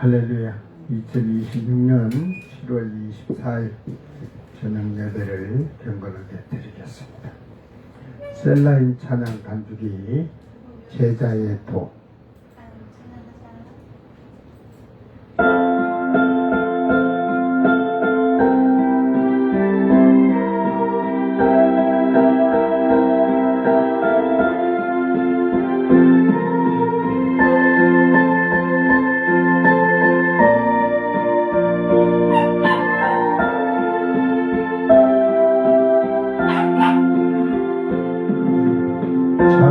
할렐루야. 2026년 7월 24일 저녁 예배를 경건하게 드리겠습니다. 셀라인 찬양 간주기 제자의 도.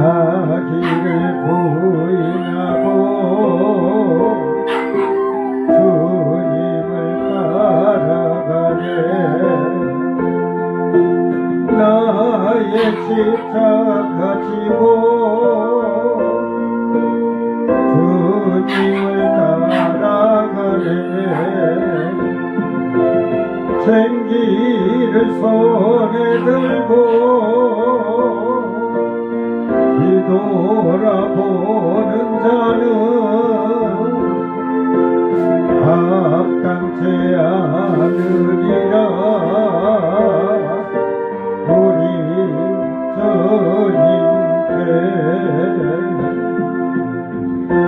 자기를 부인하고 주님을 따라가네. 나의 십자가 지고 주님을 따라가네. 생기를 손에 들고 뒤돌아보는 자는 합당치 않으리라. 우리 주님께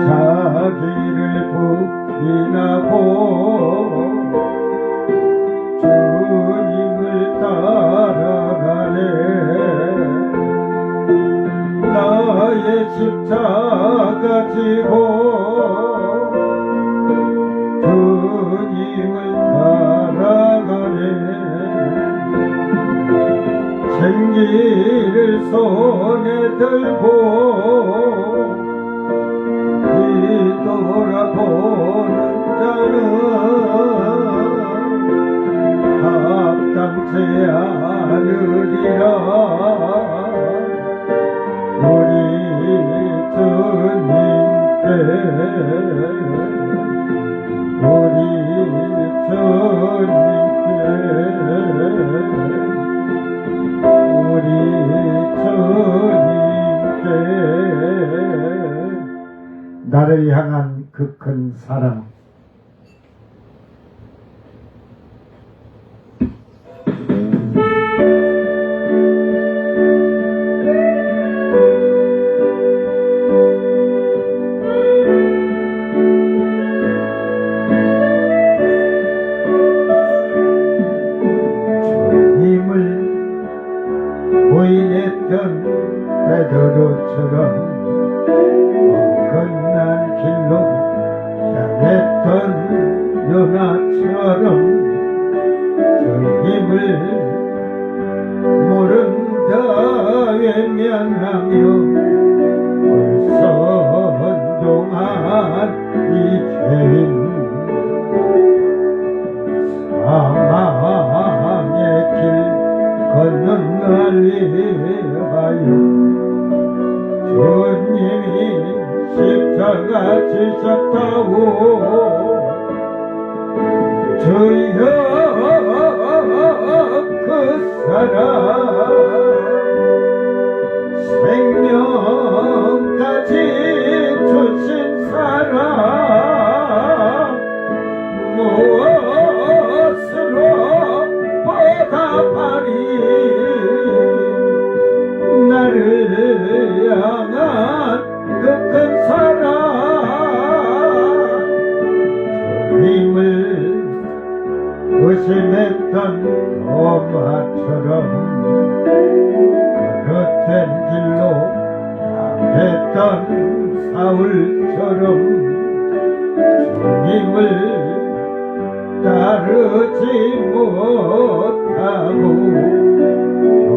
자기를 부인하고 주님을 따라가네. 나의 십자가 지고 주님을 따라가네. 생기를 손에 들고 뒤돌아보는 자는 합당치 않으리라. 우리 주님께 우리 주님께 우리 주님께 나를 향한 그 큰 사랑. 부인했던 베드로처럼 엉끈한 길로 향했던 요나처럼 주님을 모른 자 외면하며 불선종한 이 죄인 사망의 길 걷는 날 위하여 주님이 십자가 지셨다고. 주여 그 사랑 생명까지 주신 사랑 무엇으로 보답하리. 나를 향한 그 큰 사랑 주님을 의심했던 도마처럼 그릇된 길로 향했던 사울처럼 주님을 따르지 못하고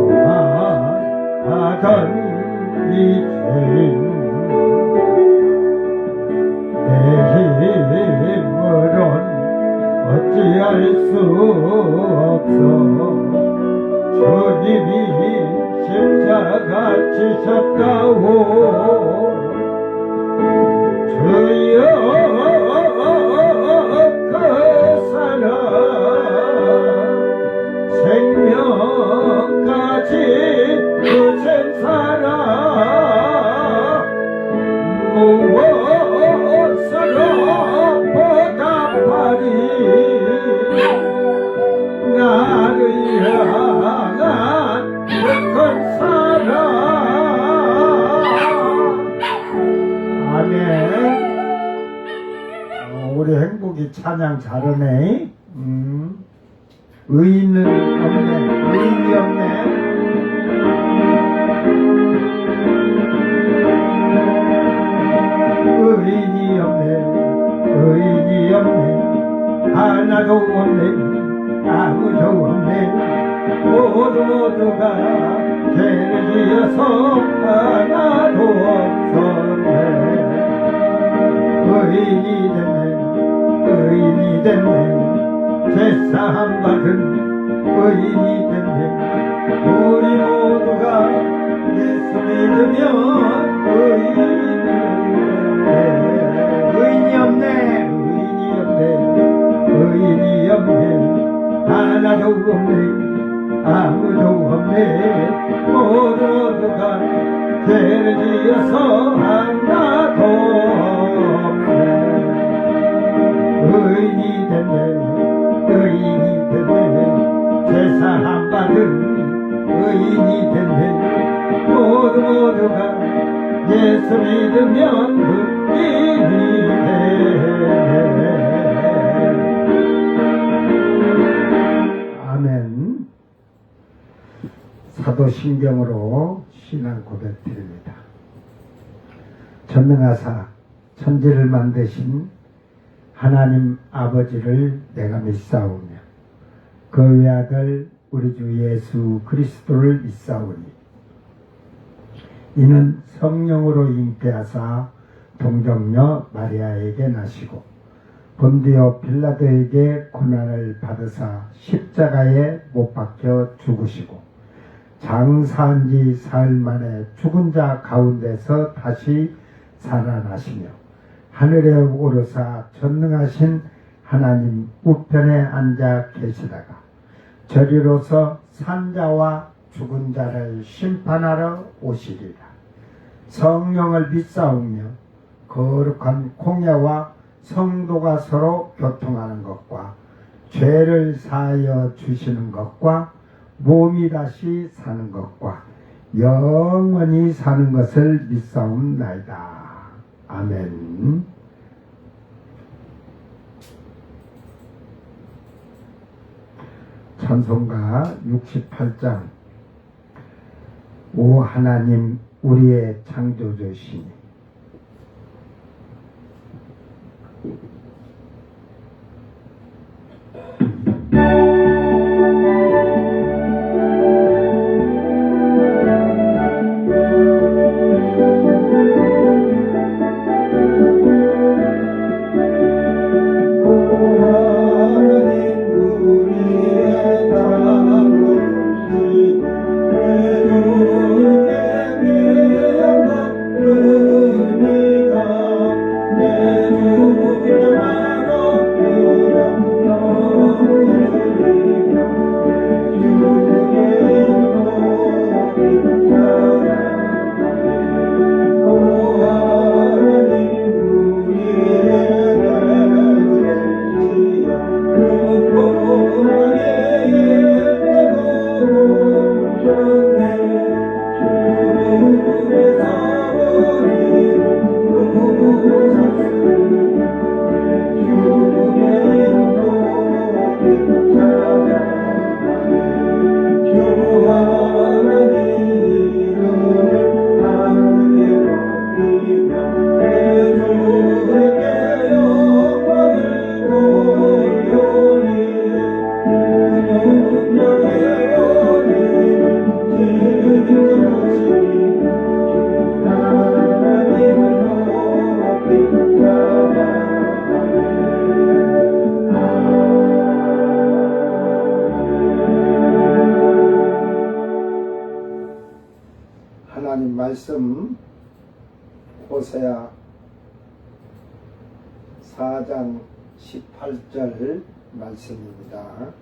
교만하던 이 죄인 내 힘으론 어찌할 수 없어. 주님이 십자가 지셨다고. 주여 그 사랑 생명까지 주신 사랑 무엇으로 보다 우리 행복이 찬양 잘하네. 의인은 없네. 의인이 없네. 의인이 없네. 의인이 없네. 하나도 없네. 아무도 없네. 모두가 죄를 지어서 하나도 없었네. 의인이 됐네. 의인이 됐네. 제사함 받은 의인이 됐네. 우리 모두가 예수 믿으면 의인이 됐네. 의인이 없네. 의인이 없네. 의인이 없네. 하나도 없네. 아무도 없네. 모두가 죄를 지어서 하나도 없네. 의인이 됐네. 의인이 됐네. 제사함 받은 의인이 됐네. 모두가 예수 믿으면 의인이 됐네. 아멘. 사도신경으로 신앙 고백 드립니다. 전능하사 천지를 만드신 하나님 아버지를 내가 믿사오며 그 외아들 우리 주 예수 그리스도를 믿사오니 이는 성령으로 잉태하사 동정녀 마리아에게 나시고 본디오 빌라도에게 고난을 받으사 십자가에 못 박혀 죽으시고 장사한 지 사흘 만에 죽은 자 가운데서 다시 살아나시며 하늘에 오르사 전능하신 하나님 우편에 앉아 계시다가 저리로서 산자와 죽은 자를 심판하러 오시리라. 성령을 믿사오며 거룩한 공예와 성도가 서로 교통하는 것과 죄를 사하여 주시는 것과 몸이 다시 사는 것과 영원히 사는 것을 믿사옵나이다. 아멘. 찬송가 68장. 오 하나님 우리의 창조주시니 하나님 말씀 호세아 4장 18절 말씀입니다.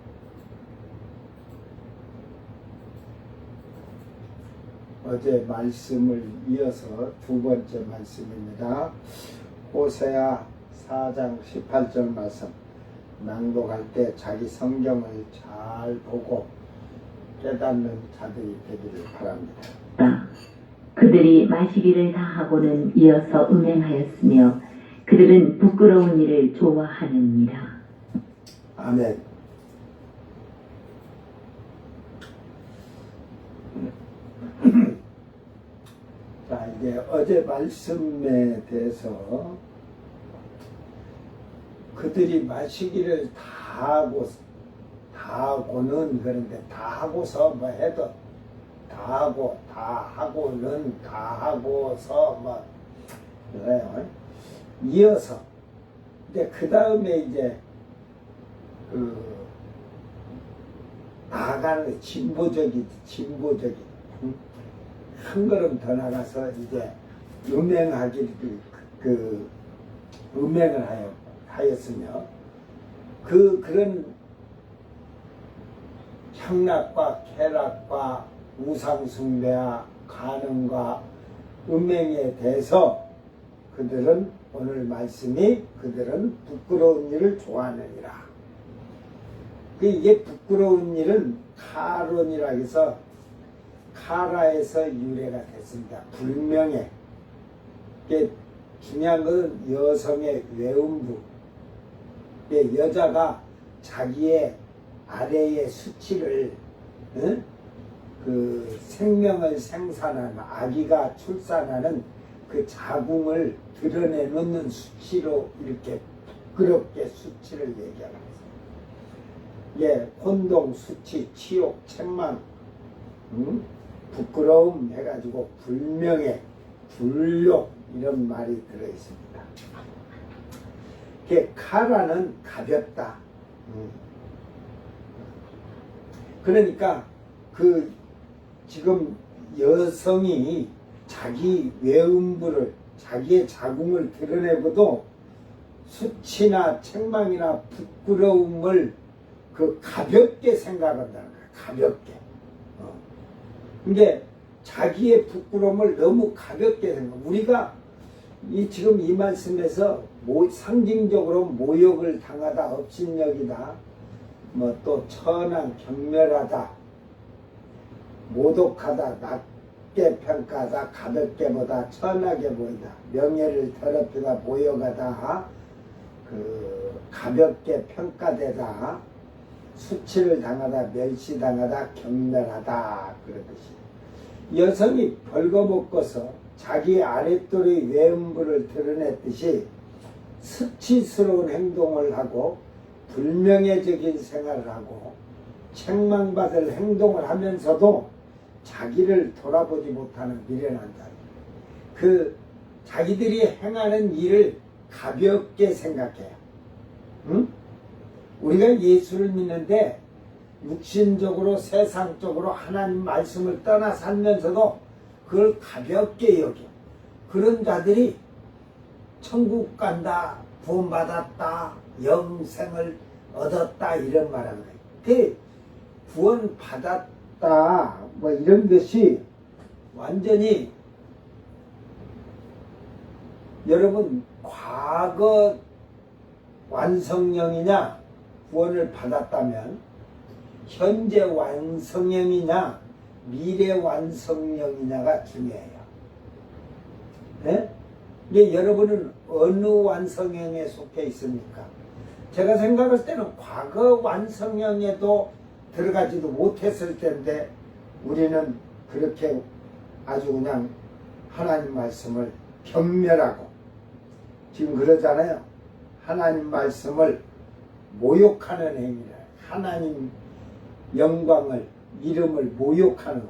어제 말씀을 이어서 두 번째 말씀입니다. 호세아 4장 18절 말씀 낭독할 때 자기 성경을 잘 보고 깨닫는 자들이 되기를 바랍니다. 그들이 마시기를 다하고는 이어서 음행하였으며 그들은 부끄러운 일을 좋아하느니라. 아멘. 자, 이제 어제 말씀에 대해서 그들이 마시기를 다 하고는 그런데 다 하고서 뭐 해도 다 하고는 다 하고서 뭐 그래요. 이어서 이제 그 다음에 이제 나아가는 진보적인 응? 한 걸음 더 나가서 이제 음행하기를 음행을 하였으며 그런 향락과 쾌락과 우상숭배와 간음과 음행에 대해서 그들은 오늘 말씀이 그들은 부끄러운 일을 좋아하느니라. 이게 부끄러운 일은 카론이라 해서 카라에서 유래가 됐습니다. 불명예. 이게 중요한 것은 여성의 외음부. 여자가 자기의 아래의 수치를 그 생명을 생산하는 아기가 출산하는 그 자궁을 드러내놓는 수치로 이렇게 부끄럽게 수치를 얘기하는 거예요. 혼동, 수치, 치욕, 책망, 부끄러움 해가지고 불명예, 불욕 이런 말이 들어있습니다. 카라는 가볍다. 그러니까 지금 여성이 자기 외음부를 자기의 자궁을 드러내고도 수치나 책망이나 부끄러움을 가볍게 생각한다는 거야. 가볍게. 근데 자기의 부끄러움을 너무 가볍게 생각. 우리가 지금 이 말씀에서 상징적으로 모욕을 당하다, 업신여기다, 뭐 또 천한, 경멸하다, 모독하다, 낮게 평가하다, 가볍게 보다, 천하게 보이다, 명예를 더럽히다, 모욕하다, 가볍게 평가되다, 수치를 당하다, 멸시당하다, 경멸하다 그러듯이 여성이 벌거벗고서 자기 아랫돌의 외음부를 드러냈듯이 수치스러운 행동을 하고 불명예적인 생활을 하고 책망받을 행동을 하면서도 자기를 돌아보지 못하는 미련한 자들. 자기들이 행하는 일을 가볍게 생각해요. 응? 우리가 예수를 믿는데 육신적으로 세상적으로 하나님 말씀을 떠나 살면서도 그걸 가볍게 여겨. 그런 자들이 천국 간다, 구원받았다, 영생을 얻었다 이런 말하는 거예요. 구원받았다 뭐 이런 것이 완전히 여러분 과거 완성형이냐 구원을 받았다면 현재 완성형이냐 미래 완성형이냐가 중요해요. 네? 이게 여러분은 어느 완성형에 속해 있습니까? 제가 생각할 때는 과거 완성형에도 들어가지도 못했을 텐데 우리는 그렇게 아주 그냥 하나님 말씀을 경멸하고 지금 그러잖아요. 하나님 말씀을 모욕하는 행위라. 하나님 영광을 이름을 모욕하는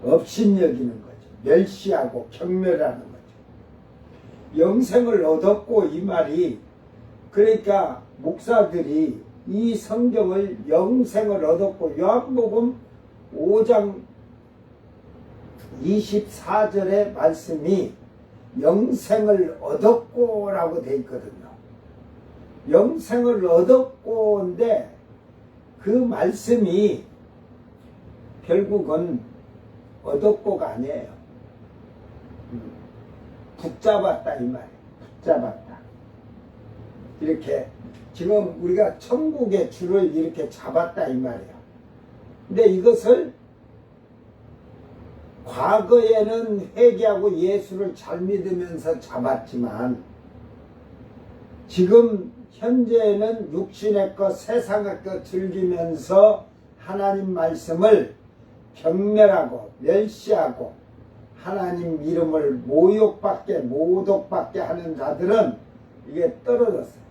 업신여기는 거죠. 멸시하고 경멸하는 거죠. 영생을 얻었고 이 말이 그러니까 목사들이 이 성경을 영생을 얻었고 요한복음 5장 24절의 말씀이 영생을 얻었고 라고 되어 있거든요. 영생을 얻었고인데 그 말씀이 결국은 얻었고가 아니에요. 붙잡았다 이 말이에요. 붙잡았다. 이렇게 지금 우리가 천국의 줄을 이렇게 잡았다 이 말이에요. 근데 이것을 과거에는 회개하고 예수를 잘 믿으면서 잡았지만 지금 현재는 육신의 것, 세상의 것 즐기면서 하나님 말씀을 경멸하고 멸시하고 하나님 이름을 모욕받게 모독받게 하는 자들은 이게 떨어졌어요.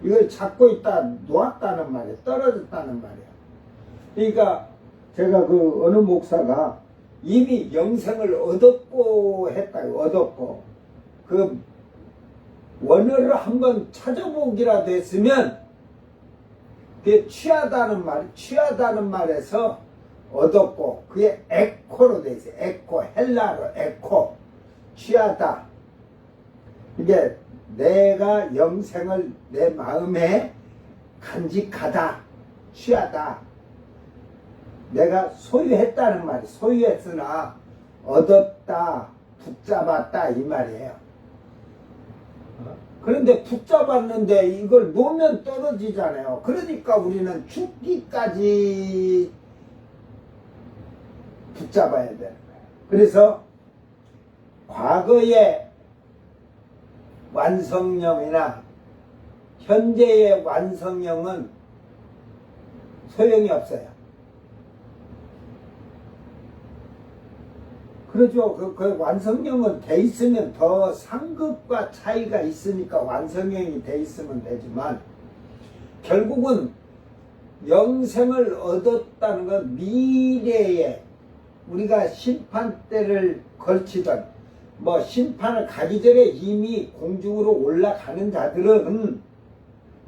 이걸 잡고 있다 놓았다는 말이에요. 떨어졌다는 말이에요. 그러니까 제가 그 어느 목사가 이미 영생을 얻었고 했다고. 얻었고 그 원어를 한번 찾아보기라도 했으면 그게 취하다는 말에서 얻었고 그게 에코로 돼 있어요. 에코, 헬라로 에코, 취하다. 이게 내가 영생을 내 마음에 간직하다, 취하다. 내가 소유했다는 말이 소유했으나 얻었다, 붙잡았다 이 말이에요. 그런데 붙잡았는데 이걸 놓으면 떨어지잖아요. 그러니까 우리는 죽기까지 붙잡아야 되는 거예요. 그래서 과거의 완성형이나 현재의 완성형은 소용이 없어요. 그렇죠. 그 완성형은 돼 있으면 더 상급과 차이가 있으니까 완성형이 돼 있으면 되지만 결국은 영생을 얻었다는 건 미래에 우리가 심판 때를 걸치던 뭐 심판을 가기 전에 이미 공중으로 올라가는 자들은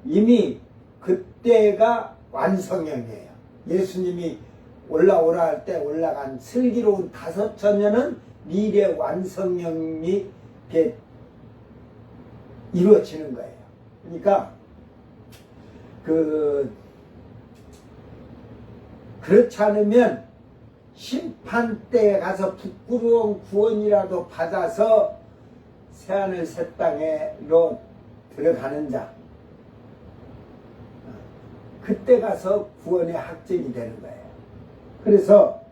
이미 그때가 완성형이에요. 예수님이 올라오라 할 때 올라간 슬기로운 5천년은 미래 완성형이 이렇게 이루어지는 거예요. 그러니까 그렇지 않으면 심판 때에 가서 부끄러운 구원이라도 받아서 새하늘 새 땅으로 들어가는 자, 그때 가서 구원의 확정이 되는 거예요. 그래서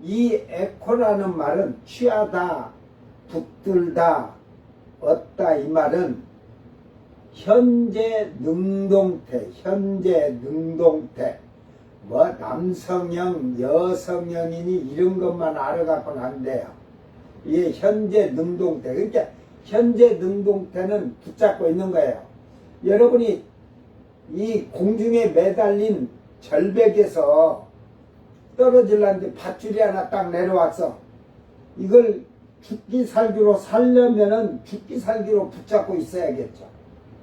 이 에코라는 말은 취하다, 붙들다, 얻다 이 말은 현재 능동태, 뭐 남성형, 여성형이니 이런 것만 알아갖고는 안 돼요. 이게 현재 능동태. 그러니까 현재 능동태는 붙잡고 있는 거예요. 여러분이 이 공중에 매달린 절벽에서 떨어질라는데 밧줄이 하나 딱 내려왔어. 이걸 죽기 살기로 살려면은 죽기 살기로 붙잡고 있어야겠죠.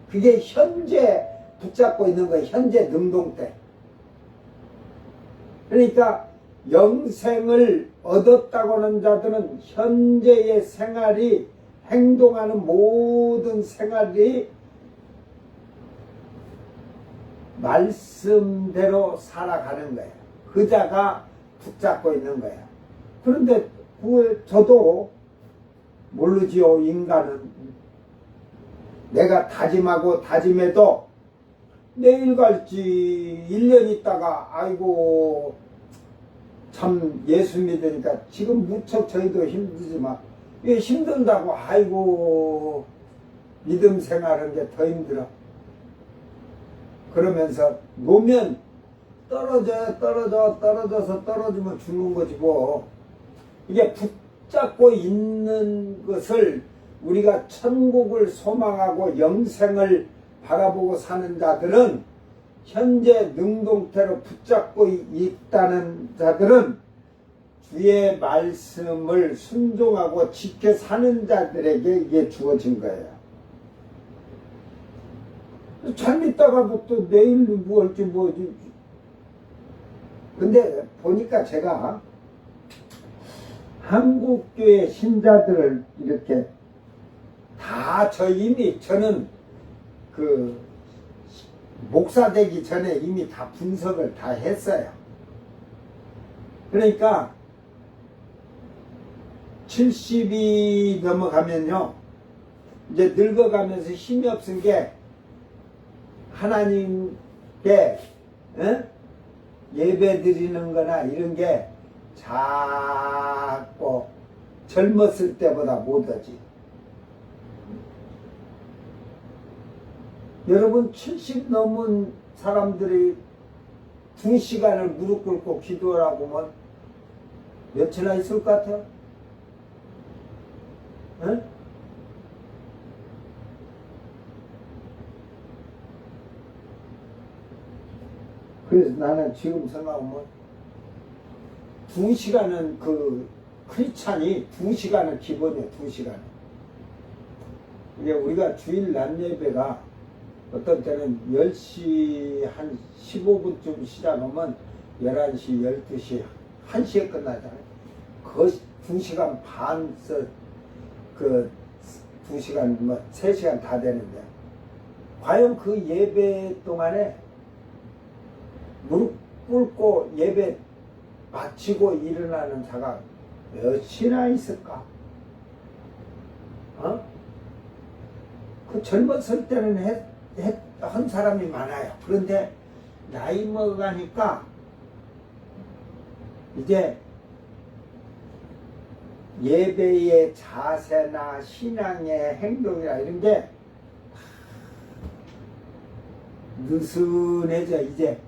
그게 현재 붙잡고 있는 거예요. 현재 능동태. 그러니까 영생을 얻었다고 하는 자들은 현재의 생활이 행동하는 모든 생활이 말씀대로 살아가는 거예요. 그 자가 붙잡고 있는 거예요. 그런데 저도 모르지요. 인간은 내가 다짐하고 다짐해도 내일 갈지 1년 있다가 아이고 참 예수 믿으니까 지금 무척 저희도 힘들지만 이게 힘든다고 아이고 믿음 생활하는 게 더 힘들어. 그러면서 놓으면 떨어져서 떨어지면 죽는 거지 뭐. 이게 붙잡고 있는 것을 우리가 천국을 소망하고 영생을 바라보고 사는 자들은 현재 능동태로 붙잡고 있다는 자들은 주의 말씀을 순종하고 지켜 사는 자들에게 이게 주어진 거예요. 잘 믿다가도 또 내일 뭐 할지 뭐지. 근데 보니까 제가 한국교회 신자들을 이렇게 다 저는 그 목사 되기 전에 이미 다 분석을 다 했어요. 그러니까 70이 넘어가면요 이제 늙어가면서 힘이 없은 게 하나님께 예배 드리는 거나 이런 게 자꾸 젊었을 때보다 못하지. 여러분 70 넘은 사람들이 2시간을 무릎 꿇고 기도하라고 하면 며칠이나 있을 것 같아요? 응? 그래서 나는 지금 생각하면 2시간은 그 크리스찬이 2시간은 기본이에요. 2시간. 이게 우리가 주일 낮 예배가 어떤 때는 10시 한 15분쯤 시작하면 11시, 12시, 1시에 끝나잖아요. 그 2시간 반, 그 2시간, 뭐 3시간 다 되는데 과연 그 예배 동안에 무릎 꿇고 예배 마치고 일어나는 자가 몇이나 있을까? 어? 그 젊었을 때는 한 사람이 많아요. 그런데 나이 먹어가니까 이제 예배의 자세나 신앙의 행동이나 이런 게 느슨해져. 이제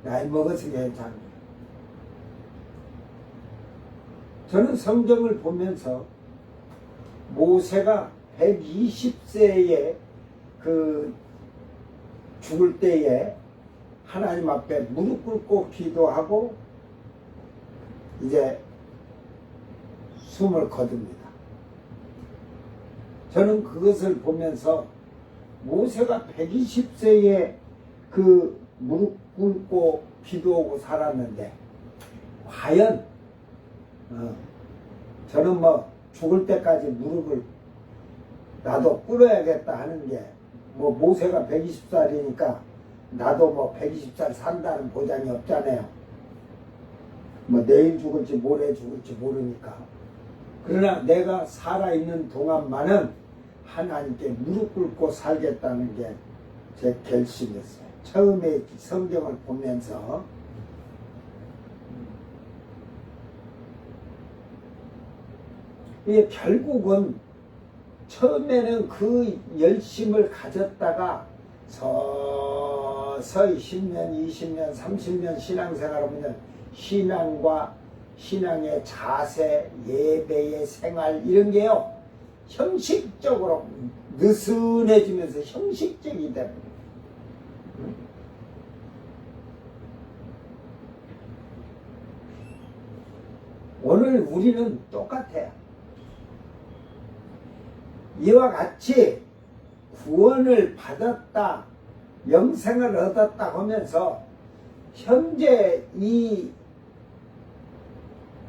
나이 먹어서 괜찮아요. 저는 성경을 보면서 모세가 120세에 그 죽을 때에 하나님 앞에 무릎 꿇고 기도하고 이제 숨을 거둡니다. 저는 그것을 보면서 모세가 120세에 그 무릎 꿇고 기도하고 살았는데 과연 저는 뭐 죽을 때까지 무릎을 나도 꿇어야겠다 하는 게 뭐 모세가 120살이니까 나도 뭐 120살 산다는 보장이 없잖아요. 뭐 내일 죽을지 모레 죽을지 모르니까. 그러나 내가 살아있는 동안만은 하나님께 무릎 꿇고 살겠다는 게 제 결심이었어요. 처음에 성경을 보면서 이게 결국은 처음에는 그 열심을 가졌다가 서서히 10년, 20년, 30년 신앙생활하면 신앙과 신앙의 자세, 예배의 생활 이런 게요 형식적으로 느슨해지면서 형식적이 됩니다. 오늘 우리는 똑같아요. 이와 같이 구원을 받았다, 영생을 얻었다 하면서 현재 이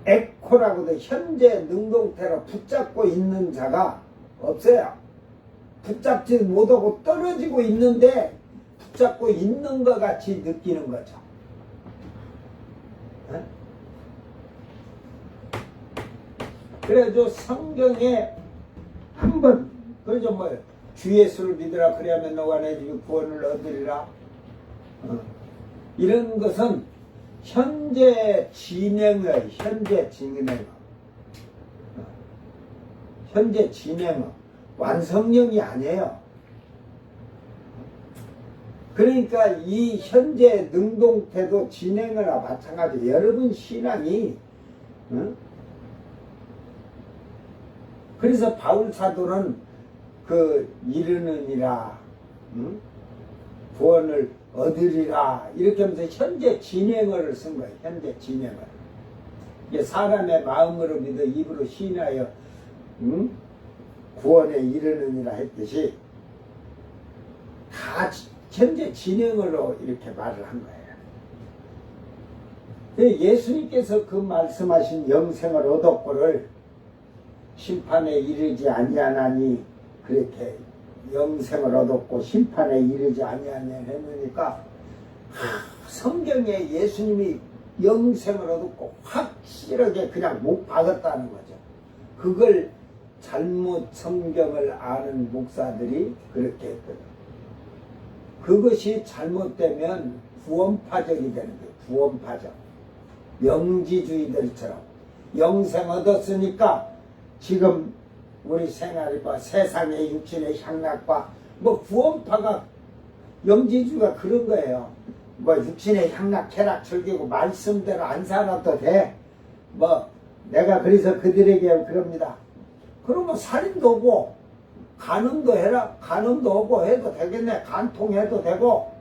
에코라고도 현재 능동태로 붙잡고 있는 자가 없어요. 붙잡지 못하고 떨어지고 있는데 붙잡고 있는 것 같이 느끼는 거죠. 그래도 성경에 한번 그러죠 뭐 주 예수를 믿으라 그래야만 너가 내 집에 구원을 얻으리라 이런 것은 현재 진행의 현재 진행의 완성형이 아니에요. 그러니까 이 현재 능동태도 진행이나 마찬가지. 여러분 신앙이 그래서 바울 사도는 그 이르느니라 구원을 얻으리라 이렇게 하면서 현재 진행어를 쓴 거예요. 현재 진행어. 이게 사람의 마음으로 믿어 입으로 시인하여 구원에 이르느니라 했듯이 다 현재 진행어로 이렇게 말을 한 거예요. 예수님께서 그 말씀하신 영생을 얻었고를 심판에 이르지 아니하나니 그렇게 영생을 얻었고 심판에 이르지 아니하냐 했으니까 성경에 예수님이 영생을 얻었고 확실하게 그냥 못 박았다는 거죠. 그걸 잘못 성경을 아는 목사들이 그렇게 했거든. 그것이 잘못되면 구원파적이 되는 거예요. 구원파적. 영지주의들처럼 영생 얻었으니까 지금 우리 생활과 세상의 육신의 향락과 뭐 구원파가 영지주가 그런 거예요. 뭐 육신의 향락 쾌락 즐기고 말씀대로 안 살아도 돼. 뭐 내가 그래서 그들에게 그럽니다. 그러면 살인도 오고 간음도 해라. 간음도 오고 해도 되겠네. 간통해도 되고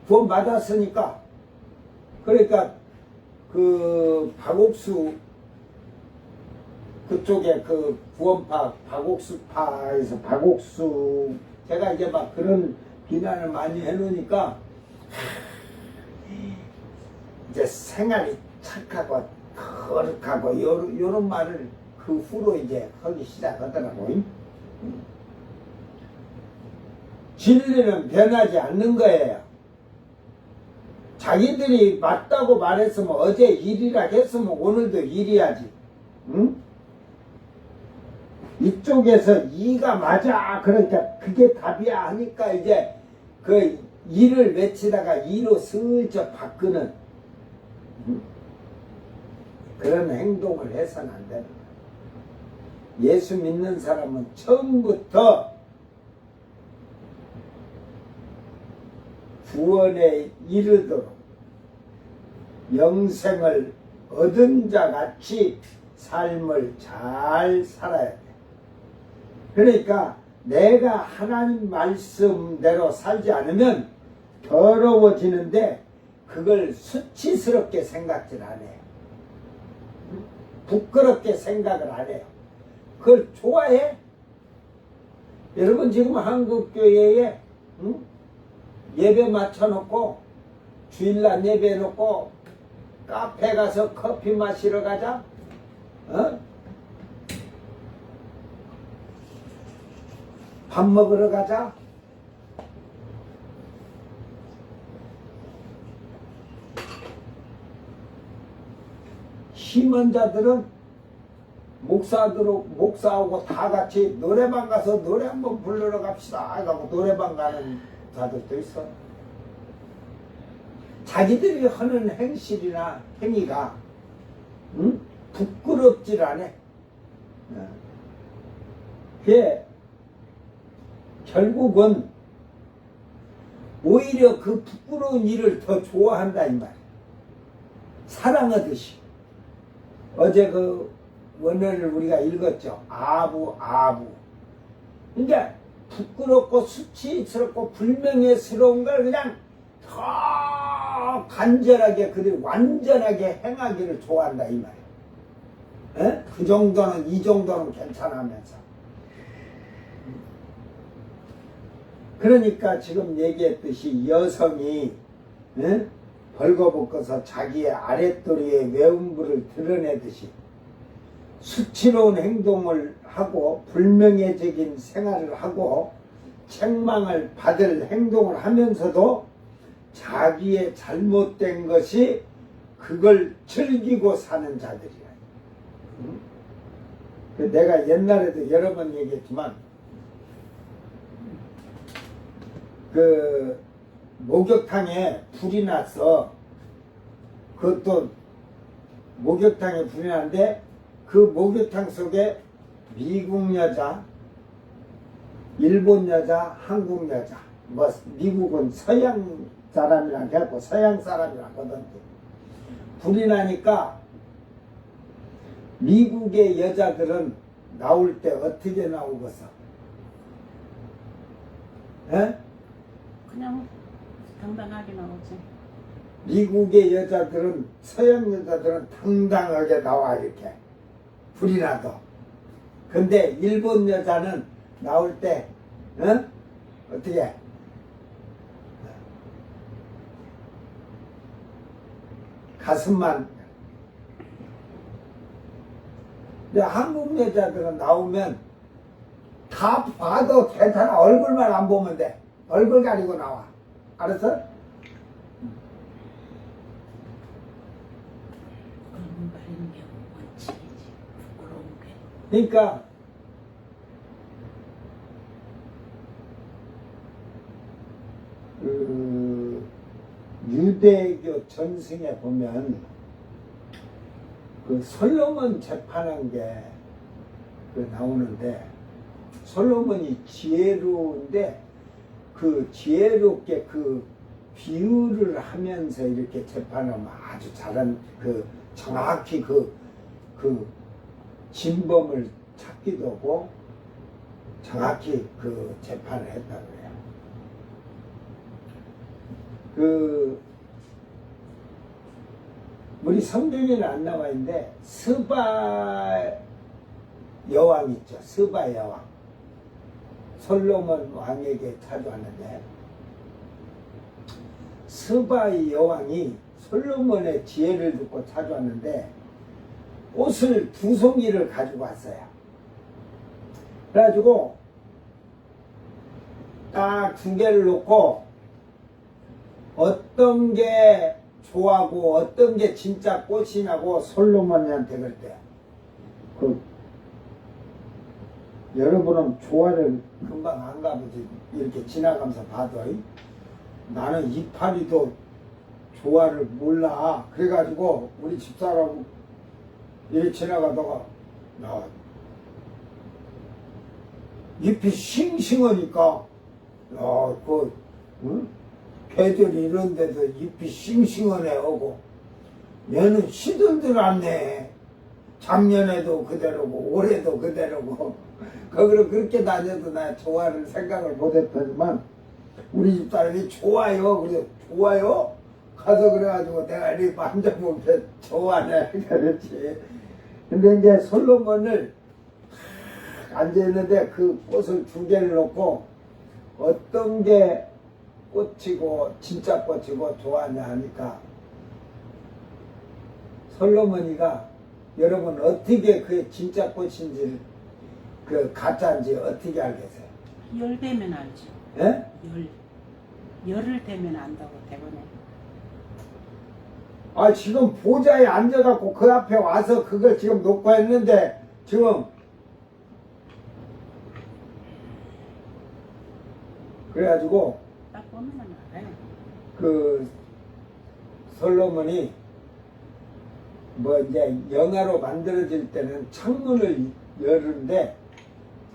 구원 받았으니까. 그러니까 그 박옥수 그쪽에 그 구원파 박옥수파에서 박옥수 제가 이제 막 그런 비난을 많이 해놓으니까 이제 생활이 착하고 거룩하고 요런 말을 그 후로 이제 하기 시작하더라고요. 진리는 변하지 않는 거예요. 자기들이 맞다고 말했으면 어제 일이라 했으면 오늘도 일해야지. 응? 이쪽에서 이가 맞아. 그러니까 그게 답이야 하니까 이제 그 이를 외치다가 이로 슬쩍 바꾸는 그런 행동을 해서는 안 됩니다. 예수 믿는 사람은 처음부터 구원에 이르도록 영생을 얻은 자 같이 삶을 잘 살아야 돼. 그러니까 내가 하나님 말씀대로 살지 않으면 더러워지는데 그걸 수치스럽게 생각질 안 해요. 부끄럽게 생각을 안 해요. 그걸 좋아해. 여러분 지금 한국교회에 예배 맞춰놓고 주일날 예배 놓고 카페 가서 커피 마시러 가자. 밥 먹으러 가자. 힘은 자들은 목사하고 다 같이 노래방 가서 노래 한번 부르러 갑시다 하고 노래방 가는 자들도 있어. 자기들이 하는 행실이나 행위가 부끄럽질 않아. 그게 결국은 오히려 그 부끄러운 일을 더 좋아한다 이 말이야. 사랑하듯이. 어제 그 원어를 우리가 읽었죠. 아부. 그러니까 부끄럽고 수치스럽고 불명예스러운 걸 그냥 더 간절하게 그들이 완전하게 행하기를 좋아한다 이 말이야. 에? 그 정도는 이 정도는 괜찮으면서. 그러니까 지금 얘기했듯이 여성이 벌거벗고서 자기의 아랫도리의 외음부를 드러내듯이 수치로운 행동을 하고 불명예적인 생활을 하고 책망을 받을 행동을 하면서도 자기의 잘못된 것이 그걸 즐기고 사는 자들이야. 내가 옛날에도 여러 번 얘기했지만 그 목욕탕에 불이 났어. 그것도 목욕탕에 불이 났는데 그 목욕탕 속에 미국 여자, 일본 여자, 한국 여자, 뭐 미국은 서양 사람이랑 해갖고 서양 사람이랑 하던데 불이 나니까 미국의 여자들은 나올 때 어떻게 나오겠어? 에? 그냥 당당하게 나오지. 미국의 여자들은 서양 여자들은 당당하게 나와 이렇게 불이 나도. 근데 일본 여자는 나올 때 어떻게 가슴만. 근데 한국 여자들은 나오면 다 봐도 괜찮아. 얼굴만 안 보면 돼. 얼굴 가리고 나와. 알았어? 얼굴 가리는 게 원칙이지. 부끄러운 게. 그러니까 유대교 전승에 보면 그 솔로몬 재판한 게 그 나오는데 솔로몬이 지혜로운데 그 지혜롭게 그 비유를 하면서 이렇게 재판하면 아주 잘한 그 정확히 그 진범을 찾기도 하고 정확히 그 재판을 했다고 해요. 우리 성경에는 안 나와 있는데 스바 여왕 있죠. 스바 여왕. 솔로몬 왕에게 찾아왔는데 스바의 여왕이 솔로몬의 지혜를 듣고 찾아왔는데 꽃을 2송이를 가지고 왔어요. 그래가지고 딱 2개를 놓고 어떤 게 좋아하고 어떤 게 진짜 꽃이냐고 솔로몬한테 그랬대요. 여러분은 조화를 금방 안 가보지. 이렇게 지나가면서 봐도 나는 이파리도 조화를 몰라. 그래가지고 우리 집사람 이렇게 지나가다가 야, 잎이 싱싱하니까 야, 응? 계절 이런 데도 잎이 싱싱하네 하고 얘는 시들들 않네. 작년에도 그대로고 올해도 그대로고 거기로 그렇게 다녀도 나 좋아를 생각을 못했더니만 우리 집사람이 좋아요. 그래 좋아요? 가서 그래가지고 내가 이렇게 만져보면 좋아하네 그랬지. 근데 이제 솔로몬을 앉아있는데 그 꽃을 2개를 놓고 어떤 게 꽃이고 진짜 꽃이고 좋아하냐 하니까 솔로몬이가 여러분 어떻게 그게 진짜 꽃인지 그 가짜인지 어떻게 알겠어요? 열 되면 알죠. 예? 열을 되면 안다고 대본에. 아 지금 보좌에 앉아갖고 그 앞에 와서 그걸 지금 놓고 했는데 지금 그래가지고 딱 보면 알아요. 그 솔로몬이 뭐 이제 영화로 만들어질 때는 창문을 열는데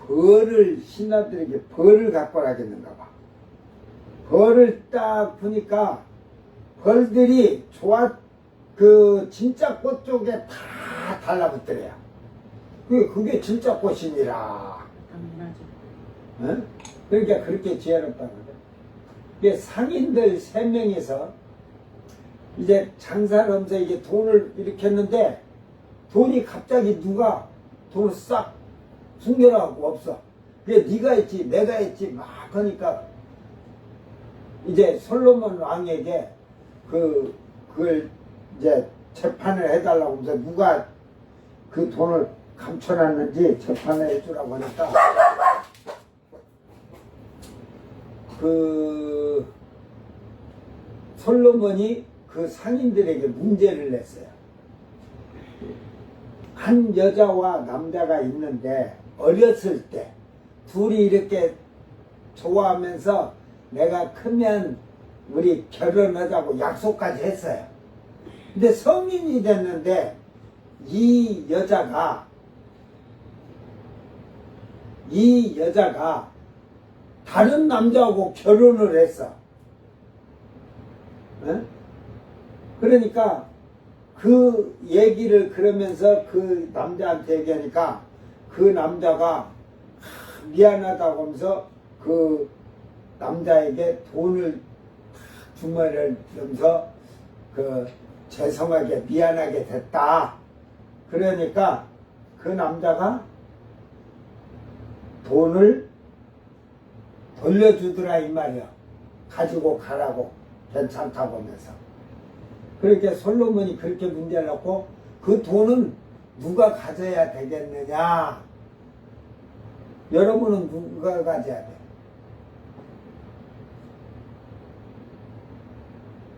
벌을 신하들에게 벌을 갖고 가겠는가 봐. 벌을 딱 보니까 벌들이 그 진짜 꽃 쪽에 다 달라붙더래요. 그게 진짜 꽃이니라. 당연하죠. 응? 그러니까 그렇게 지혜롭다는 거죠. 이게 상인들 3명이서 이제 장사를 하면서 이게 돈을 이렇게 했는데 돈이 갑자기 누가 돈을 싹 숨겨놔갖고 없어. 그게 네가 했지 내가 했지 막 하니까 이제 솔로몬 왕에게 그걸 이제 재판을 해달라고 하면서 누가 그 돈을 감춰놨는지 재판을 해주라고 하니까 그 솔로몬이 그 상인들에게 문제를 냈어요. 한 여자와 남자가 있는데 어렸을 때 둘이 이렇게 좋아하면서 내가 크면 우리 결혼하자고 약속까지 했어요. 근데 성인이 됐는데 이 여자가 다른 남자하고 결혼을 했어. 네? 그러니까 그 얘기를 그러면서 그 남자한테 얘기하니까 그 남자가 미안하다고 하면서 그 남자에게 돈을 주머니를 주면서 그 죄송하게 미안하게 됐다. 그러니까 그 남자가 돈을 돌려주더라 이 말이야. 가지고 가라고 괜찮다고 하면서. 그렇게 솔로몬이 그렇게 문제를 놓고 그 돈은 누가 가져야 되겠느냐? 여러분은 누가 가져야 돼?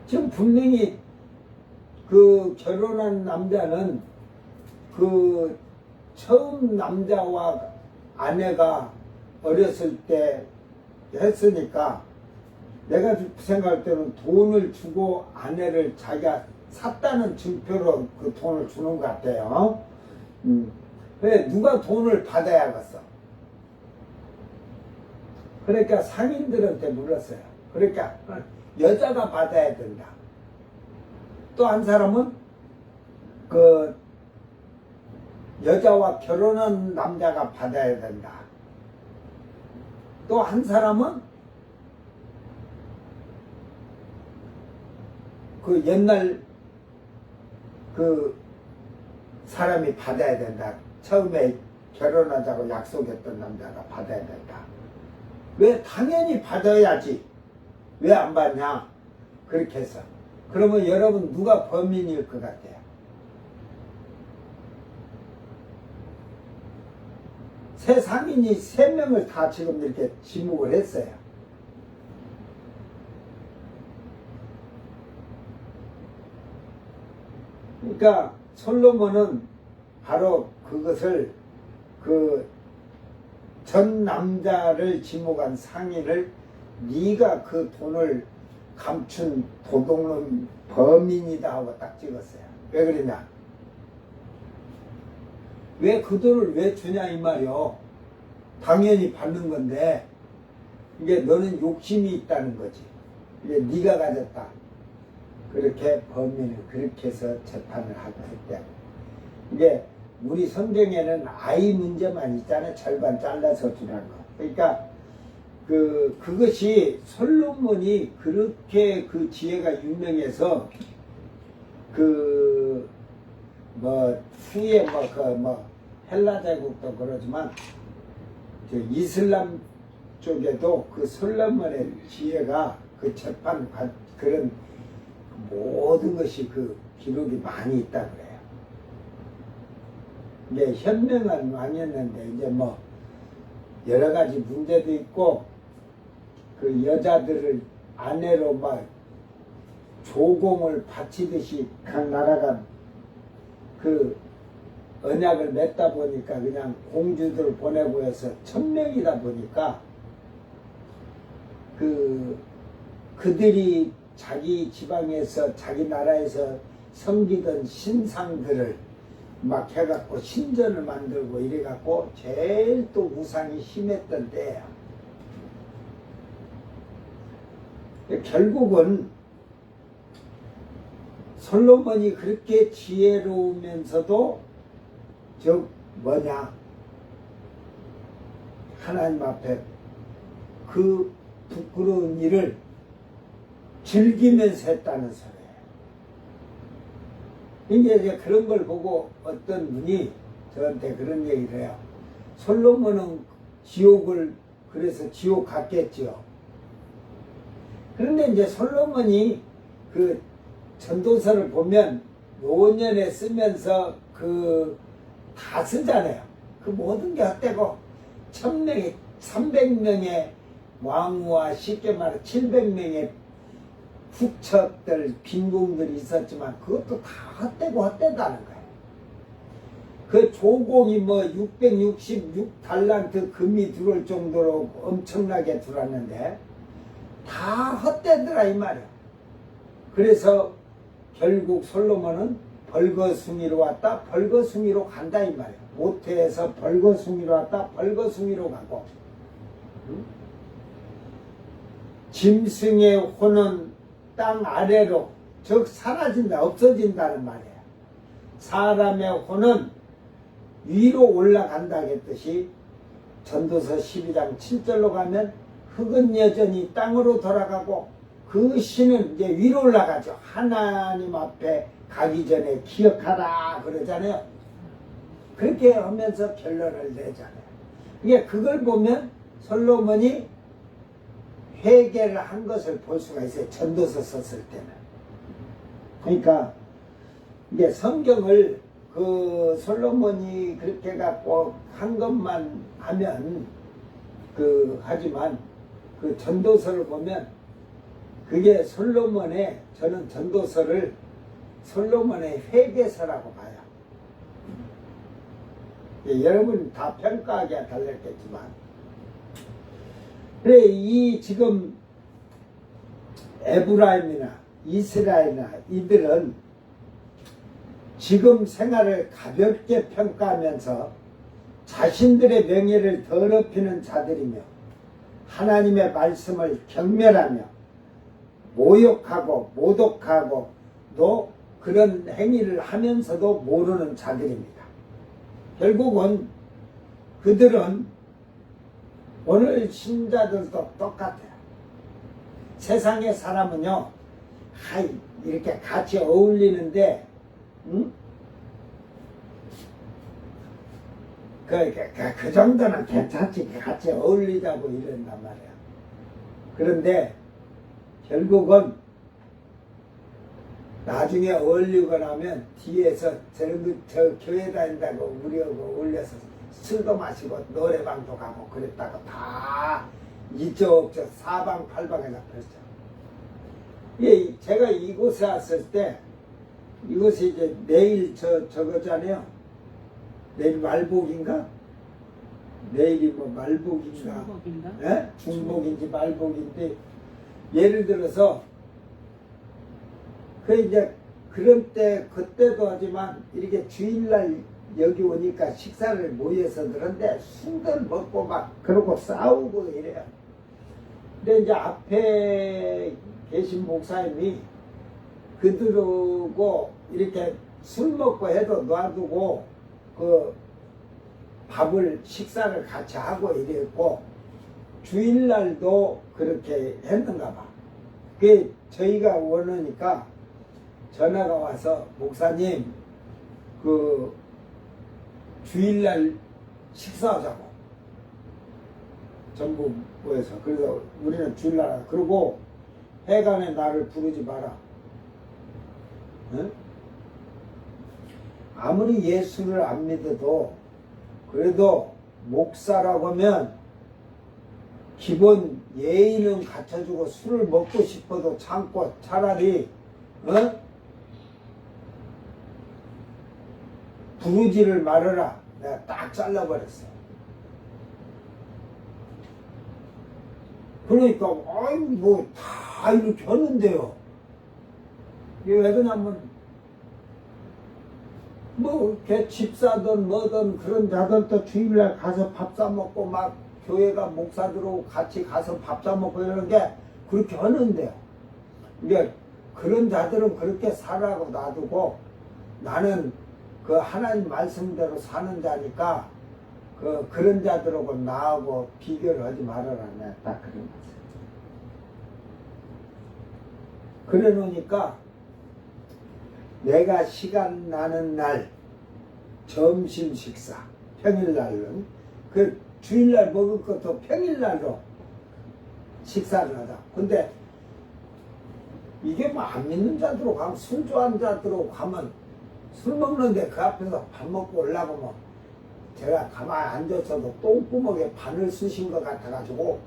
지금 분명히 그 결혼한 남자는 그 처음 남자와 아내가 어렸을 때 했으니까 내가 생각할 때는 돈을 주고 아내를 자기가 샀다는 증표로 그 돈을 주는 것 같아요. 왜 누가 돈을 받아야겠어? 그러니까 상인들한테 물었어요. 그러니까 여자가 받아야 된다. 또 한 사람은 그 여자와 결혼한 남자가 받아야 된다. 또 한 사람은 그 옛날 그 사람이 받아야 된다. 처음에 결혼하자고 약속했던 남자가 받아야 된다. 왜? 당연히 받아야지. 왜 안 받냐? 그렇게 해서. 그러면 여러분 누가 범인일 것 같아요? 세 상인이 3명을 다 지금 이렇게 지목을 했어요. 그러니까 솔로몬은 바로 그것을 그 전 남자를 지목한 상인을 네가 그 돈을 감춘 도둑놈 범인이다 하고 딱 찍었어요. 왜 그러냐? 왜 그 돈을 왜 주냐 이 말이요. 당연히 받는 건데 이게 너는 욕심이 있다는 거지. 이게 네가 가졌다. 그렇게 범인을 그렇게 해서 재판을 하고 했대. 이게 우리 성경에는 아이 문제만 있잖아요. 절반 잘라서 주라는 거. 그러니까 그것이 솔로몬이 그렇게 그 지혜가 유명해서 후에 헬라 제국도 그러지만 저 이슬람 쪽에도 그 솔로몬의 지혜가 그 재판 그런 모든 것이 그 기록이 많이 있다 그래요. 이게 현명한 왕이었는데 이제 여러 가지 문제도 있고 그 여자들을 아내로 막 조공을 바치듯이 각 나라가 그 언약을 맺다 보니까 그냥 공주들을 보내고 해서 1000명이다 보니까 그들이 자기 지방에서 자기 나라에서 섬기던 신상들을 막 해갖고 신전을 만들고 이래갖고 제일 또 우상이 심했던 때야. 결국은 솔로몬이 그렇게 지혜로우면서도 하나님 앞에 그 부끄러운 일을 즐기면서 했다는 소리예요. 이제 그런 걸 보고 어떤 분이 저한테 그런 얘기를 해요. 솔로몬은 그래서 지옥 갔겠죠. 그런데 이제 솔로몬이 그 전도서를 보면 노년에 쓰면서 다 쓰잖아요. 그 모든 게 헛되고 1000명의 300명의 왕후와 쉽게 말해 700명의 후척들 빈궁들이 있었지만 그것도 다 헛되고 헛되다는 거예요. 그 조공이 666달란트 금이 들어올 정도로 엄청나게 들어왔는데 다 헛되더라 이 말이야. 그래서 결국 솔로몬은 벌거숭이로 왔다 벌거숭이로 간다 이 말이야. 모태에서 벌거숭이로 왔다 벌거숭이로 가고 짐승의 혼은 땅 아래로 즉 사라진다 없어진다는 말이에요. 사람의 혼은 위로 올라간다 했듯이 전도서 12장 7절로 가면 흙은 여전히 땅으로 돌아가고 그 신은 이제 위로 올라가죠. 하나님 앞에 가기 전에 기억하라 그러잖아요. 그렇게 하면서 결론을 내잖아요. 이게 그걸 보면 솔로몬이 회개를 한 것을 볼 수가 있어요. 전도서 썼을 때는. 그러니까 이게 성경을 그 솔로몬이 그렇게 갖고 한 것만 하면 하지만 그 전도서를 보면 그게 솔로몬의 저는 전도서를 솔로몬의 회개서라고 봐요. 여러분 다 평가하기가 달랐겠지만 그래 이 지금 에브라임이나 이스라엘이나 이들은 지금 생활을 가볍게 평가하면서 자신들의 명예를 더럽히는 자들이며 하나님의 말씀을 경멸하며 모욕하고 모독하고 또 그런 행위를 하면서도 모르는 자들입니다. 결국은 그들은 오늘 신자들도 똑같아요. 세상의 사람은요, 이렇게 같이 어울리는데, 응? 그 정도는 괜찮지. 같이 어울리자고 이런단 말이야. 그런데 결국은 나중에 어울리고 나면 뒤에서 저 교회 다닌다고 우리하고 어울려서 술도 마시고 노래방도 가고 그랬다고 다 이쪽 저 사방팔방에다 펼쳐. 예, 제가 이곳에 왔을 때 이곳이 이제 내일 저거잖아요. 내일 말복인가? 내일이 뭐 말복인가? 중복인가? 예? 중복인지 말복인데 예를 들어서 그 이제 그런 때 그때도 하지만 이렇게 주일날 여기 오니까 식사를 모여서 그런데 술들 먹고 막 그러고 싸우고 이래요. 근데 이제 앞에 계신 목사님이 그들하고 이렇게 술 먹고 해도 놔두고 그 밥을 식사를 같이 하고 이랬고 주일날도 그렇게 했는가 봐. 그게 저희가 원하니까 전화가 와서 목사님 그 주일날 식사하자고 전부 모여서. 그래서 우리는 주일날 그러고 해간에 나를 부르지 마라. 응? 아무리 예수를 안 믿어도 그래도 목사라고 하면 기본 예의는 갖춰주고 술을 먹고 싶어도 참고 차라리 부르지를 말아라. 내가 딱 잘라버렸어. 그러니까 뭐 다 이렇게 하는데요. 이게 왜 그러냐면 뭐 이렇게 집사든 뭐든 그런 자들도 주일날 가서 밥 사 먹고 막 교회가 목사들하고 같이 가서 밥 사 먹고 이러는 게 그렇게 하는데요. 그러니까 그런 자들은 그렇게 살라고 놔두고 나는 그 하나님 말씀대로 사는 자니까 그런 자들하고 나하고 비교를 하지 말아라. 내가 딱 그런 거지. 그래 놓으니까 내가 시간 나는 날 점심 식사 평일날은 그 주일날 먹을 것도 평일날로 식사를 하자. 근데 이게 뭐 안 믿는 자들로 가면 술 좋아하는 자들로 가면 술 먹는데 그 앞에서 밥 먹고 올라가면 제가 가만히 앉았어도 똥구멍에 바늘 쑤신 것 같아가지고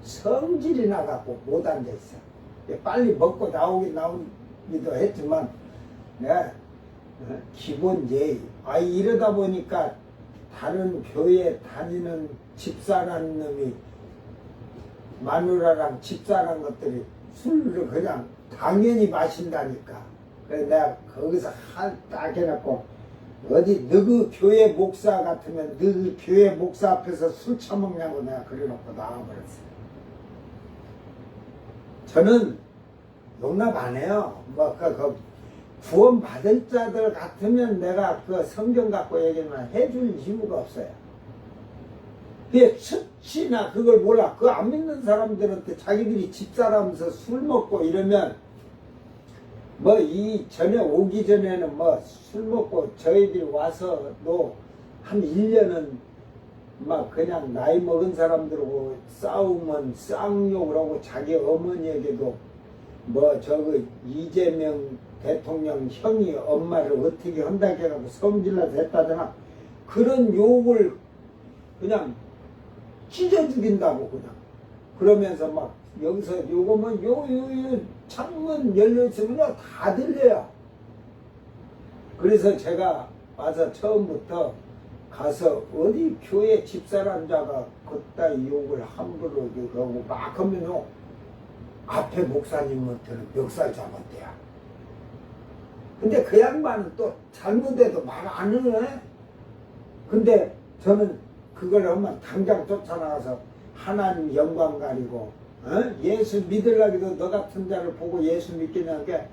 성질이 나갖고 못 앉아있어. 빨리 먹고 나오기도 했지만 내가 기본 예의. 이러다 보니까 다른 교회 다니는 집사라는 놈이 마누라랑 집사라는 것들이 술을 그냥 당연히 마신다니까. 그래서 내가 거기서 딱 해놓고 어디 너그 교회 목사 같으면 너그 교회 목사 앞에서 술 처먹냐고 내가 그래놓고 나와버렸어요. 저는 용납 안 해요. 구원 받을 자들 같으면 내가 그 성경 갖고 얘기만 해줄 이유가 없어요. 그게 수치나 그걸 몰라. 그 안 믿는 사람들한테 자기들이 집사라면서 술 먹고 이러면 뭐 이 전에 오기 전에는 뭐 술 먹고 저희들이 와서도 한 1년은 막 그냥 나이 먹은 사람들하고 싸우면 쌍욕을 하고 자기 어머니에게도 뭐 저거 이재명 대통령 형이 엄마를 어떻게 한다고 해가지고 성질나서 했다잖아. 그런 욕을 그냥 찢어 죽인다고 그냥. 그러면서 막 여기서 요거면 요 창문 열려있으면 다 들려요. 그래서 제가 와서 처음부터 가서 어디 교회 집사람 자가 그따위 욕을 함부로 하고 막 하면요 앞에 목사님한테는 멱살 잡았대요. 근데 그 양반은 또 잘못해도 말 안 해. 근데 저는 그걸 하면 당장 쫓아나가서 하나님 영광 가리고 예수 믿으려기도 너 같은 자를 보고 예수 믿겠냐는 게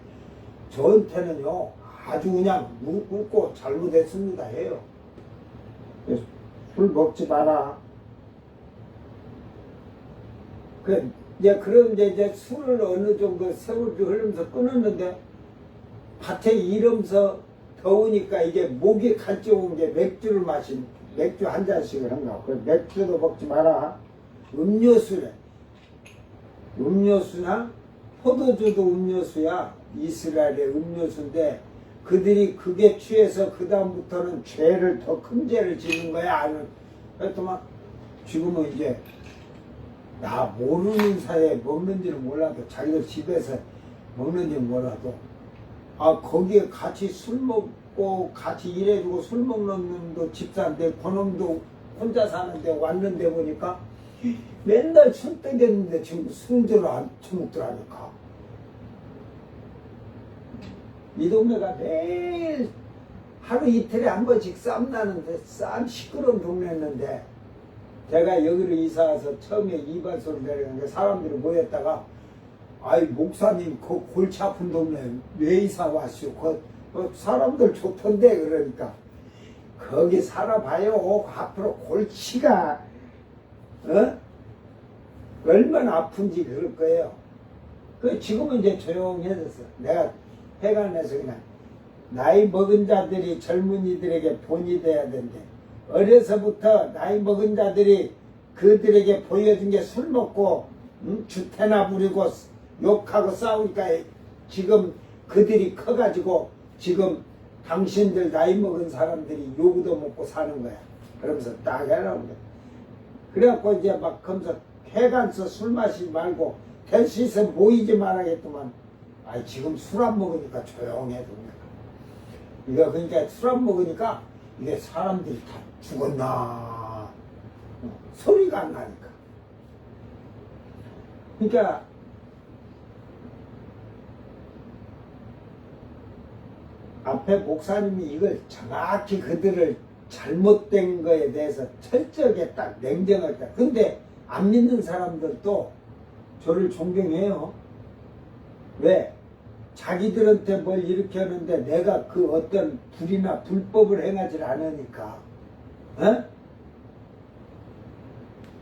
저한테는요 아주 그냥 무릎 꿇고 잘못했습니다 해요. 술 먹지 마라. 그런데 술을 어느 정도 세월이 흐르면서 끊었는데 밭에 일하면서 더우니까 이게 목이 갈지 온 게 맥주 한 잔씩을 한가. 그래 맥주도 먹지 마라. 음료수래. 음료수나 포도주도 음료수야. 이스라엘의 음료수인데 그들이 그게 취해서 그 다음부터는 죄를 더 큰 죄를 짓는 거야. 그랬더만 지금은 이제 나 모르는 사이에 먹는지는 몰라도 자기들 집에서 먹는지는 몰라도 거기에 같이 술 먹고 같이 일해주고 술 먹는 놈도 집사인데 그놈도 혼자 사는데 왔는데 보니까 맨날 술 떼겠는데 지금 술들을 안 처먹더라니까. 이 동네가 매일 하루 이틀에 한 번씩 싸움 나는데 싸움 시끄러운 동네였는데 제가 여기를 이사 와서 처음에 이발소를 내려가는데 사람들이 모였다가 아이 목사님 그 골치 아픈 동네 왜 이사 왔슈? 그 사람들 좋던데 그러니까 거기 살아봐요. 앞으로 골치가 얼마나 아픈지 그럴 거예요. 지금은 이제 조용해졌어. 내가 해가 내서 그냥 나이 먹은 자들이 젊은이들에게 본이 돼야 된대. 어려서부터 나이 먹은 자들이 그들에게 보여준 게 술 먹고 주태나 부리고 욕하고 싸우니까 지금 그들이 커가지고 지금 당신들 나이 먹은 사람들이 요구도 먹고 사는 거야. 그러면서 딱 해라고 그래. 그래갖고 이제 막 그러면서 해간서 술 마시지 말고 될 수 있으면 모이지 말아야겠더만 지금 술 안 먹으니까 조용해. 이거 그러니까 술 안 먹으니까 이게 사람들이 다 죽었나 소리가 안 나니까. 그러니까 앞에 목사님이 이걸 정확히 그들을 잘못된 거에 대해서 철저하게 딱 냉정하게 딱. 근데 안 믿는 사람들도 저를 존경해요. 왜? 자기들한테 뭘 이렇게 하는데 내가 그 어떤 불이나 불법을 행하지 않으니까.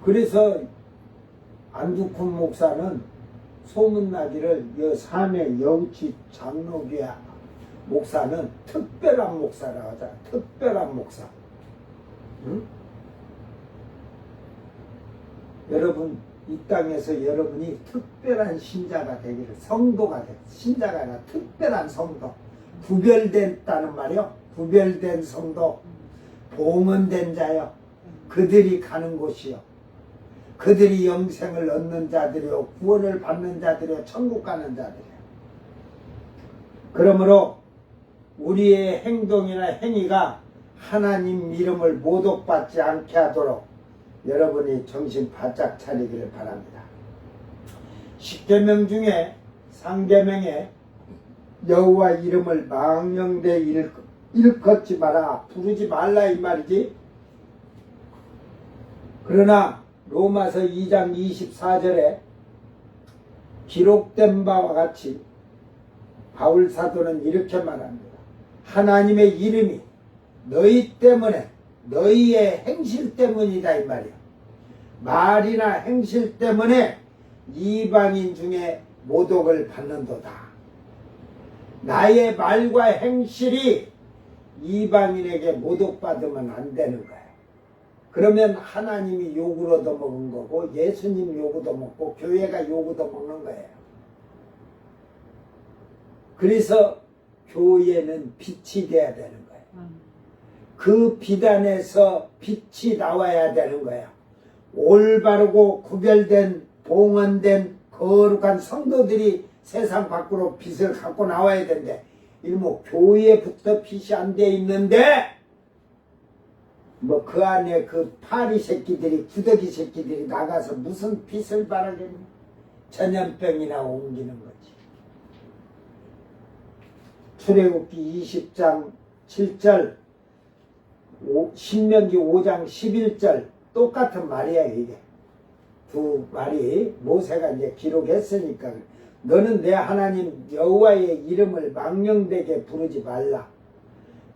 그래서 안두쿤 목사는 소문나기를 이 산의 영치 장로교회 목사는 특별한 목사라고 하잖아. 특별한 목사. 응? 여러분 이 땅에서 여러분이 특별한 신자가 되기를, 성도가 돼. 신자가 아니라 특별한 성도. 구별됐다는 말이요. 구별된 성도. 봉헌된 자요. 그들이 가는 곳이요. 그들이 영생을 얻는 자들이요. 구원을 받는 자들이요. 천국 가는 자들이요. 그러므로 우리의 행동이나 행위가 하나님 이름을 모독받지 않게 하도록 여러분이 정신 바짝 차리기를 바랍니다. 10계명 중에 3계명에 여호와 이름을 망령되이 일컫지 마라, 부르지 말라 이 말이지. 그러나 로마서 2장 24절에 기록된 바와 같이 바울 사도는 이렇게 말합니다. 하나님의 이름이 너희 때문에, 너희의 행실 때문이다 이 말이야. 말이나 행실 때문에 이방인 중에 모독을 받는도다. 나의 말과 행실이 이방인에게 모독받으면 안 되는 거야. 그러면 하나님이 욕을 얻어먹은 거고 예수님 욕도 먹고 교회가 욕도 먹는 거예요. 그래서 교회는 빛이 돼야 되는 거예요. 그 비단에서 빛이 나와야 되는 거야. 올바르고 구별된 봉헌된 거룩한 성도들이 세상 밖으로 빛을 갖고 나와야 되는데 일목 교회부터 빛이 안 돼 있는데 뭐 그 안에 그 파리 새끼들이 구더기 새끼들이 나가서 무슨 빛을 발하겠니? 전염병이나 옮기는 거지. 출애굽기 20장 7절 신명기 5장 11절 똑같은 말이야 이게. 두 말이 모세가 이제 기록했으니까 너는 내 하나님 여호와의 이름을 망령되게 부르지 말라.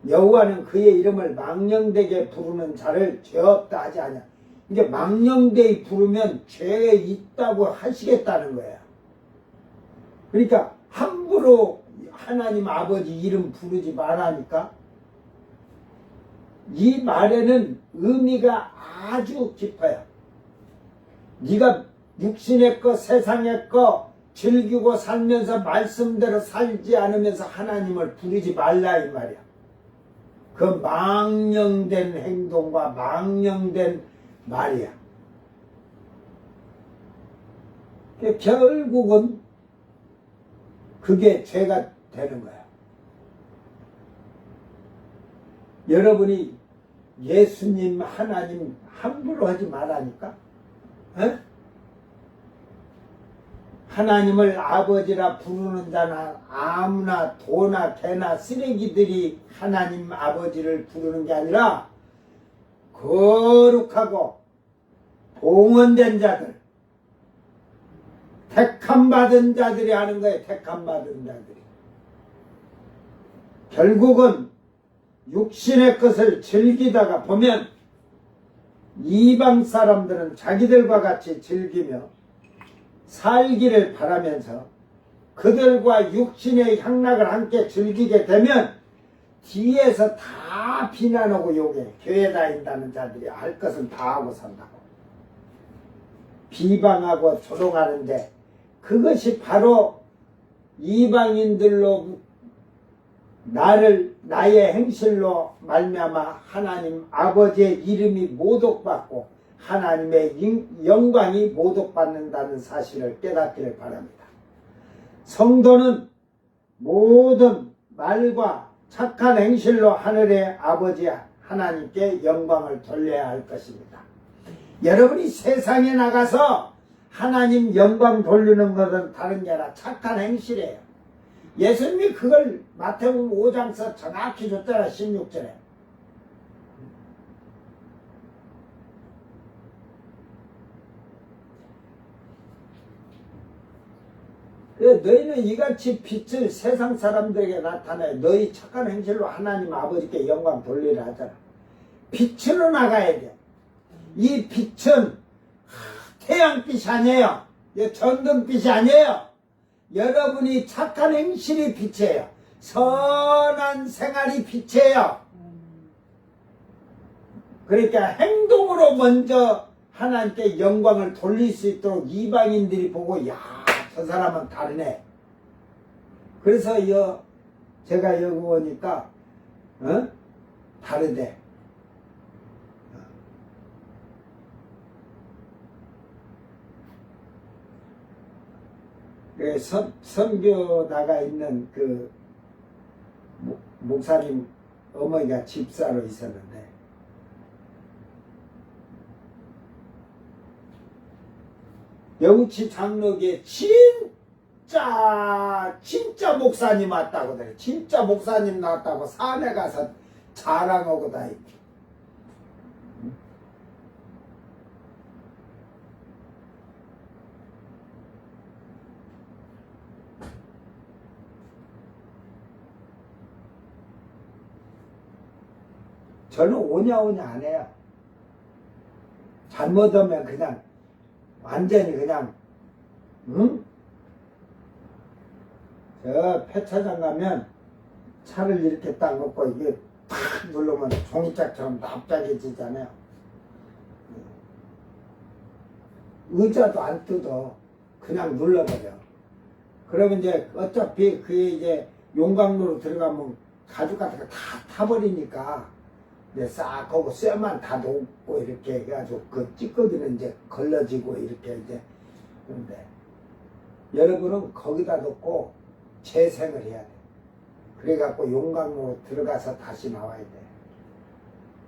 여호와는 그의 이름을 망령되게 부르는 자를 죄 없다 하지 않냐. 이게 망령되이 부르면 죄에 있다고 하시겠다는 거예요. 그러니까 함부로 하나님 아버지 이름 부르지 말라니까. 이 말에는 의미가 아주 깊어요. 네가 육신의 것 세상의 것 즐기고 살면서 말씀대로 살지 않으면서 하나님을 부르지 말라 이 말이야. 그 망령된 행동과 망령된 말이야. 결국은 그게 죄가 되는 거야. 여러분이 예수님 하나님 함부로 하지 말라니까. 에? 하나님을 아버지라 부르는 자나 아무나 도나 개나 쓰레기들이 하나님 아버지를 부르는 게 아니라 거룩하고 봉헌된 자들, 택함받은 자들이 하는 거예요. 택함받은 자들이. 결국은 육신의 것을 즐기다가 보면 이방 사람들은 자기들과 같이 즐기며 살기를 바라면서 그들과 육신의 향락을 함께 즐기게 되면 뒤에서 다 비난하고 욕해. 교회 다닌다는 자들이 할 것은 다 하고 산다고. 비방하고 조롱하는데 그것이 바로 이방인들로 나의 행실로 말미암아 하나님 아버지의 이름이 모독받고 하나님의 영광이 모독받는다는 사실을 깨닫기를 바랍니다. 성도는 모든 말과 착한 행실로 하늘의 아버지 하나님께 영광을 돌려야 할 것입니다. 여러분이 세상에 나가서 하나님 영광 돌리는 것은 다른 게 아니라 착한 행실이에요. 예수님이 그걸 마태복음 5장서 정확히 줬잖아. 16절에. 너희는 이같이 빛을 세상 사람들에게 나타내 너희 착한 행실로 하나님 아버지께 영광 돌리라 하잖아. 빛으로 나가야 돼. 이 빛은 태양빛이 아니에요. 전등빛이 아니에요. 여러분이 착한 행실이 빛이에요. 선한 생활이 빛이에요. 그러니까 행동으로 먼저 하나님께 영광을 돌릴 수 있도록 이방인들이 보고 야, 저 사람은 다르네. 그래서 제가 여기 오니까 다르대. 선교 나가 있는 그 목사님 어머니가 집사로 있었는데 영치 장로교에 진짜 목사님 왔다고 그래. 진짜 목사님 나왔다고 산에 가서 자랑하고 다니고. 저는 오냐 안 해요. 잘못하면 그냥 완전히 그냥 저 폐차장 가면 차를 이렇게 딱 놓고 이게 탁 누르면 종이짝처럼 납작해지잖아요. 의자도 안 뜯어. 그냥 눌러버려. 그러면 이제 어차피 그게 이제 용광로로 들어가면 가죽 같은 거 다 타버리니까 싹 하고 쇠만 다 놓고 이렇게 해가지고 그 찌꺼기는 이제 걸러지고 이렇게 이제. 그런데 여러분은 거기다 놓고 재생을 해야 돼. 그래갖고 용광로 들어가서 다시 나와야 돼.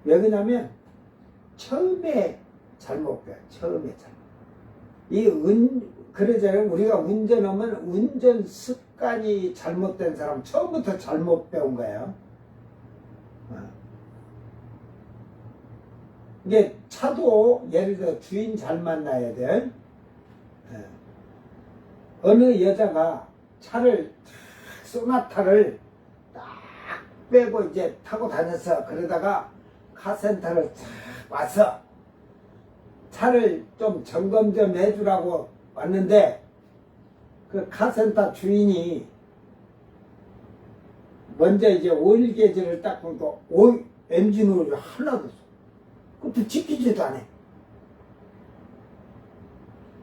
왜 그러냐면 처음에 잘못 배워. 처음에 잘못. 그러잖아요. 우리가 운전하면 운전 습관이 잘못된 사람 처음부터 잘못 배운 거예요. 이게 차도 예를 들어 주인 잘 만나야 돼. 예. 어느 여자가 차를 소나타를 딱 빼고 이제 타고 다녔어. 그러다가 카센터를 쫙 와서 차를 좀 점검 좀 해주라고 왔는데 그 카센터 주인이 먼저 이제 오일 게이지를 딱 보고 엔진 오일이 하나도 없어. 그것도 지키지도 않아.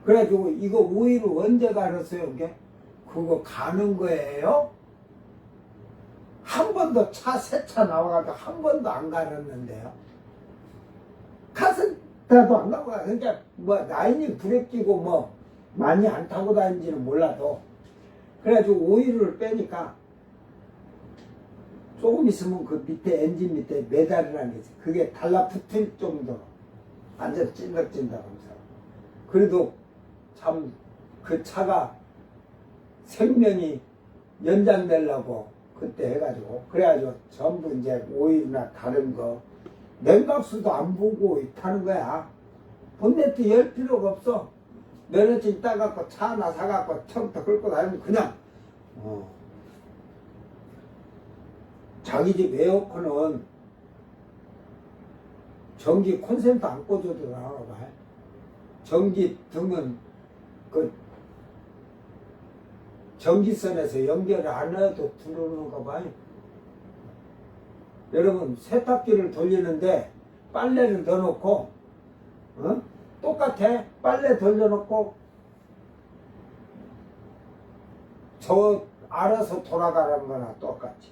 그래가지고 이거 오일을 언제 갈았어요? 이게 그거 가는 거예요? 한 번도 새 차 나와가지고 한 번도 안 갈았는데요. 카센터도 안 가고 그러니까 뭐 라인이 불에 끼고 뭐 많이 안 타고 다니지는 몰라도 그래가지고 오일을 빼니까 조금 있으면 그 밑에 엔진 밑에 메달이라는 게 있어요. 그게 달라붙을 정도로 완전 찐득찐득하면서 그래도 참 그 차가 생명이 연장되려고 그때 해가지고 그래가지고 전부 이제 오일이나 다른 거 냉각수도 안 보고 타는 거야. 본네트 열 필요가 없어. 면허증 따갖고 차 하나 사갖고 처음부터 끌고 다니면 그냥 자기 집 에어컨은 전기 콘센트 안 꽂아도 나와봐. 전기 등은 그 전기선에서 연결을 안 해도 들어오는가 봐요. 여러분 세탁기를 돌리는데 빨래를 넣어놓고 똑같아. 빨래 돌려놓고 저 알아서 돌아가라는 거나 똑같이.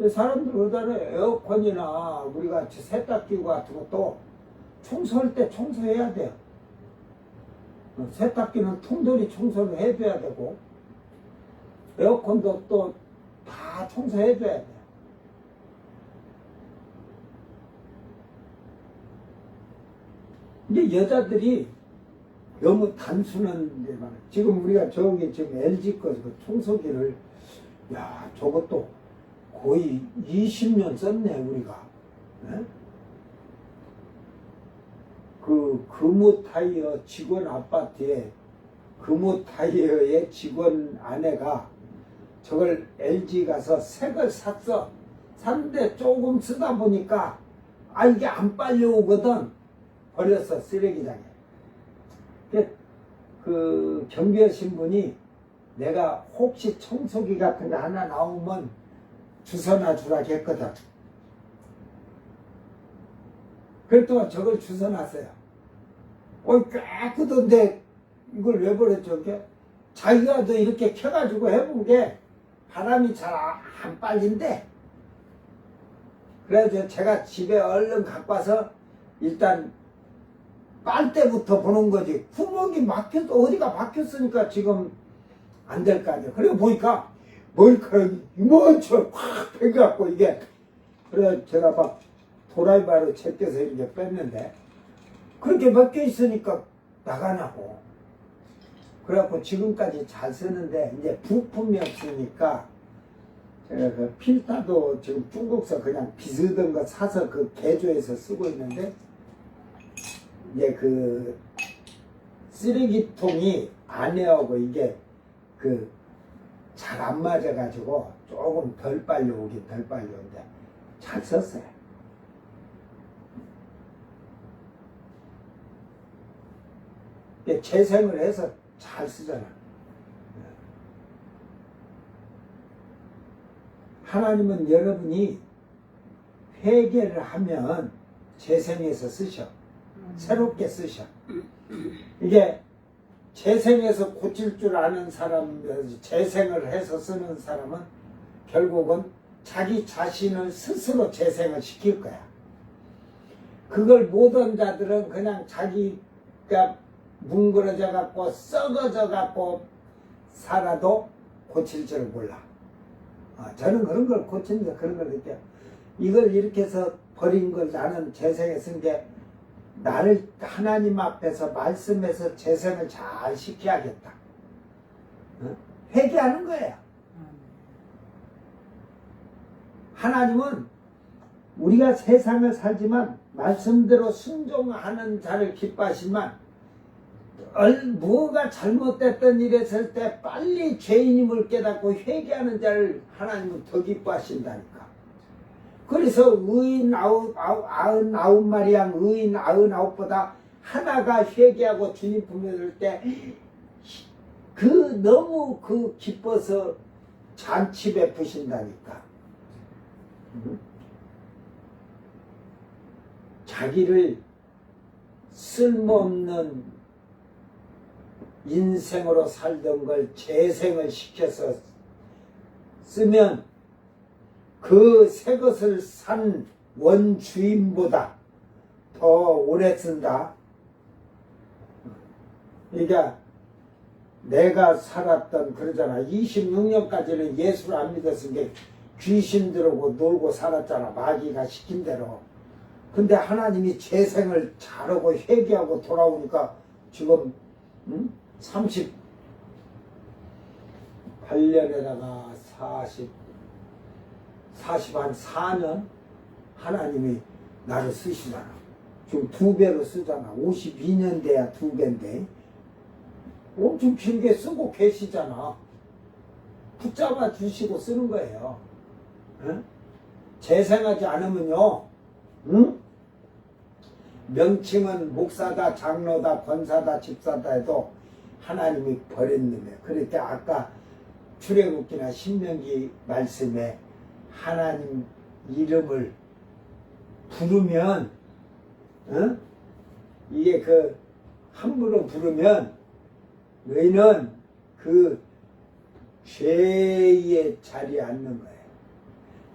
사람들 그러잖아요. 에어컨이나 우리가 세탁기 같은 것도 청소할 때 청소해야 돼요. 세탁기는 통돌이 청소를 해줘야 되고 에어컨도 또 다 청소해줘야 돼요. 근데 여자들이 너무 단순한 데 많아요. 지금 우리가 저기 지금 LG 거 청소기를 야 저것도 거의 20년 썼네 우리가. 네? 그 금호타이어 직원 아파트에 금호타이어의 직원 아내가 저걸 LG 가서 새 걸 샀어. 샀는데 조금 쓰다 보니까 이게 안 빨려오거든. 버렸어 쓰레기장에. 그 경비하신 분이 내가 혹시 청소기 같은 거 하나 나오면 주워놔 주라 했거든. 그랬더니 저걸 주워놨어요. 깨끗한데 이걸 왜 버렸죠? 이게 자기가 더 이렇게 켜가지고 해본 게 바람이 잘 안 빨린대. 그래서 제가 집에 얼른 갖고 와서 일단 빨대부터 보는 거지. 구멍이 막혔어. 어디가 막혔으니까 지금 안 될 거 아니야. 그리고 보니까 머리카락이 이만처럼 확 빼갖고 이게. 그래서 제가 막 도라이바로 제껴서 이렇게 뺐는데 그렇게 벗겨 있으니까 나가냐고. 그래갖고 지금까지 잘 쓰는데 이제 부품이 없으니까 제가 그 필터도 지금 중국서 그냥 비슷한 거 사서 그 개조해서 쓰고 있는데 이제 그 쓰레기통이 안에하고 이게 그 잘 안 맞아가지고 조금 덜 빨려오긴 덜 빨려오는데 잘 썼어요. 재생을 해서 잘 쓰잖아. 하나님은 여러분이 회개를 하면 재생해서 쓰셔. 새롭게 쓰셔. 이게 재생해서 고칠 줄 아는 사람, 재생을 해서 쓰는 사람은 결국은 자기 자신을 스스로 재생을 시킬 거야. 그걸 못한 자들은 그냥 자기가 뭉그러져 갖고 썩어져 갖고 살아도 고칠 줄 몰라. 저는 그런 걸 고치면서 그런 걸 느껴요. 이걸 이렇게 해서 버린 걸 나는 재생에 쓴 게 나를 하나님 앞에서 말씀해서 재생을 잘 시켜야겠다. 회개하는 거예요. 하나님은 우리가 세상을 살지만 말씀대로 순종하는 자를 기뻐하시지만 뭐가 잘못됐던 일이 있을 때 빨리 죄인임을 깨닫고 회개하는 자를 하나님은 더 기뻐하신다니까. 그래서 의인 99마리양 의인 99보다 하나가 회개하고 주님 품에 들 때 너무 기뻐서 잔치 베푸신다니까. 자기를 쓸모없는 인생으로 살던 걸 재생을 시켜서 쓰면 그 새 것을 산 원주인보다 더 오래 쓴다. 그러니까 내가 살았던 그러잖아. 26년까지는 예수를 안 믿었은 게 귀신 들어오고 놀고 살았잖아. 마귀가 시킨 대로. 근데 하나님이 재생을 잘하고 회개하고 돌아오니까 지금 38년에다가 4년 하나님이 나를 쓰시잖아. 지금 2배로 쓰잖아. 52년 돼야 2배인데 엄청 길게 쓰고 계시잖아. 붙잡아 주시고 쓰는 거예요. 응? 재생하지 않으면요, 응? 명칭은 목사다, 장로다, 권사다, 집사다 해도 하나님이 버렸는데, 그러니까 아까 출애굽기나 신명기 말씀에 하나님 이름을 부르면, 응? 이게 함부로 부르면 너희는 그 죄의 자리에 앉는 거예요.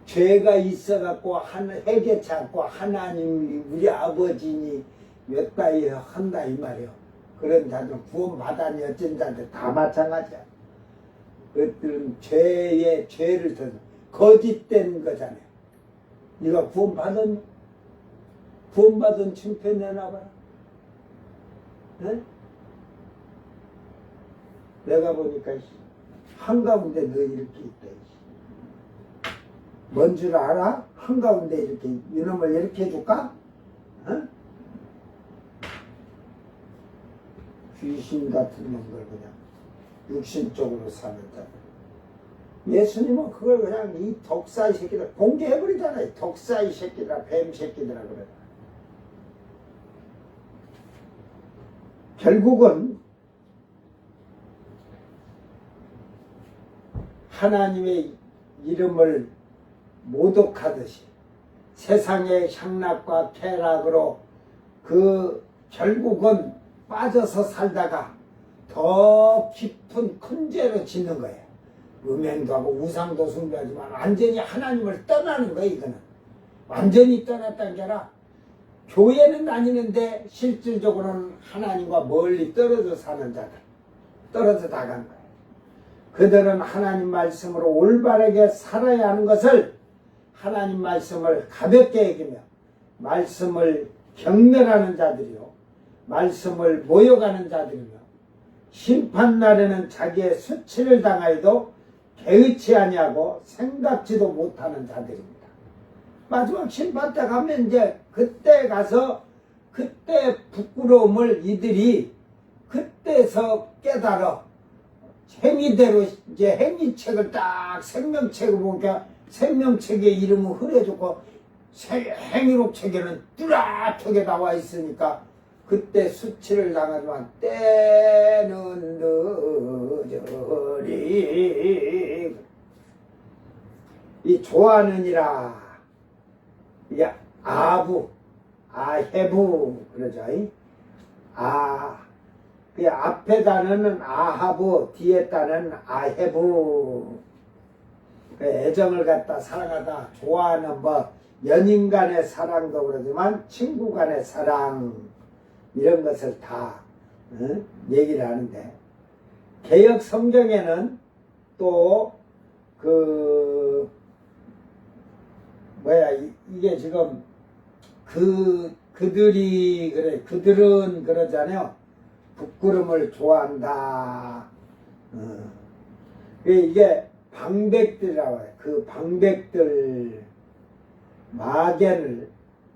죄가 있어갖고 회개치 않고 하나님 우리 아버지니 몇 다이 한다 이 말이요. 그런 자들은 구원 받아니 어쩐 자들 다 마찬가지야. 그들은 죄를 더 거짓된 거잖아요. 네가 구원 받은 칭표 내놔봐라. 네? 내가 보니까 한가운데 너 이렇게 있다. 뭔 줄 알아? 한가운데 이렇게 이놈을 이렇게 해줄까? 어? 귀신 같은 놈들 그냥 육신적으로 사는 자들. 예수님은 그걸 그냥 이 독사의 새끼들 공개해버리잖아요. 독사의 새끼들아, 뱀 새끼들아 그래. 결국은 하나님의 이름을 모독하듯이 세상의 향락과 쾌락으로 결국은 빠져서 살다가 더 깊은 큰 죄로 짓는 거예요. 음행도 하고 우상도 숭배하지만 완전히 하나님을 떠나는 거예요. 이거는 완전히 떠났다는 게 아니라 교회는 다니는데 실질적으로는 하나님과 멀리 떨어져 사는 자들, 떨어져 나간 거예요. 그들은 하나님 말씀으로 올바르게 살아야 하는 것을 하나님 말씀을 가볍게 여기며 말씀을 경멸하는 자들이요 말씀을 모욕하는 자들이며 심판날에는 자기의 수치를 당하여도 개의치 아니하고 생각지도 못하는 자들입니다. 마지막 심판 때 가면 이제 그때 가서 그때 부끄러움을 이들이 그때서 깨달아 행위대로 이제 행위책을 딱 생명책을 보니까 생명책의 이름은 흐려졌고 행위록 책에는 뚜렷하게 나와 있으니까 그때 수치를 당하지만 때는 늦으리 이 좋아하느니라 이게 아헤부 그러죠. 그 앞에 단어는 아하부, 뒤에 단어는 아헤부. 애정을 갖다 사랑하다, 좋아하는 연인 간의 사랑도 그러지만 친구 간의 사랑 이런 것을 다 얘기를 하는데 개역 성경에는 또 이게 지금 그들은 그러잖아요. 부끄럼을 좋아한다. 이게 방백들이라고 해요. 그 방백들 마견을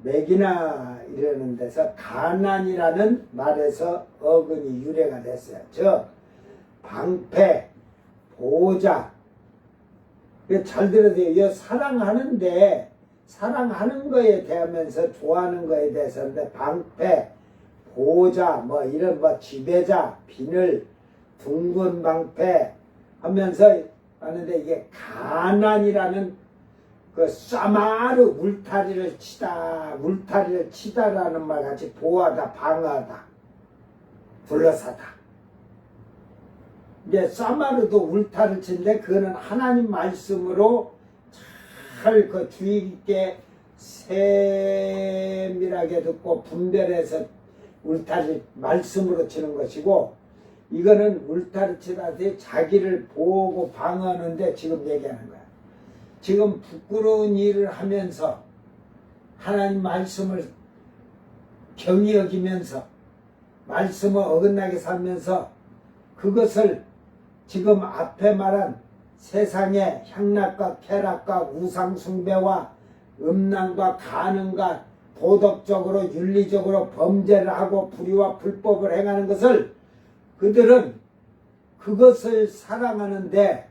맥이나 이러는 데서 가난이라는 말에서 어근이 유래가 됐어요. 즉 방패, 보호자. 잘 들으세요. 이 사랑하는데 사랑하는 거에 대하면서 좋아하는 거에 대해서인데 방패, 보호자, 뭐 이런 뭐 지배자, 비늘, 둥근 방패 하면서 하는데 이게 가난이라는 그 싸마르 울타리를 치다라는 말 같이 보호하다, 방어하다, 둘러싸다. 이제 싸마르도 울타리를 치는데 그거는 하나님 말씀으로 잘 그 주의 깊게 세밀하게 듣고 분별해서 울타리 말씀으로 치는 것이고, 이거는 울타리 치다시 자기를 보호하고 방어하는데 지금 얘기하는 거야. 지금 부끄러운 일을 하면서 하나님 말씀을 경히 여기면서 말씀을 어긋나게 살면서 그것을 지금 앞에 말한 세상의 향락과 쾌락과 우상숭배와 음란과 간음과 도덕적으로 윤리적으로 범죄를 하고 불의와 불법을 행하는 것을 그들은 그것을 사랑하는데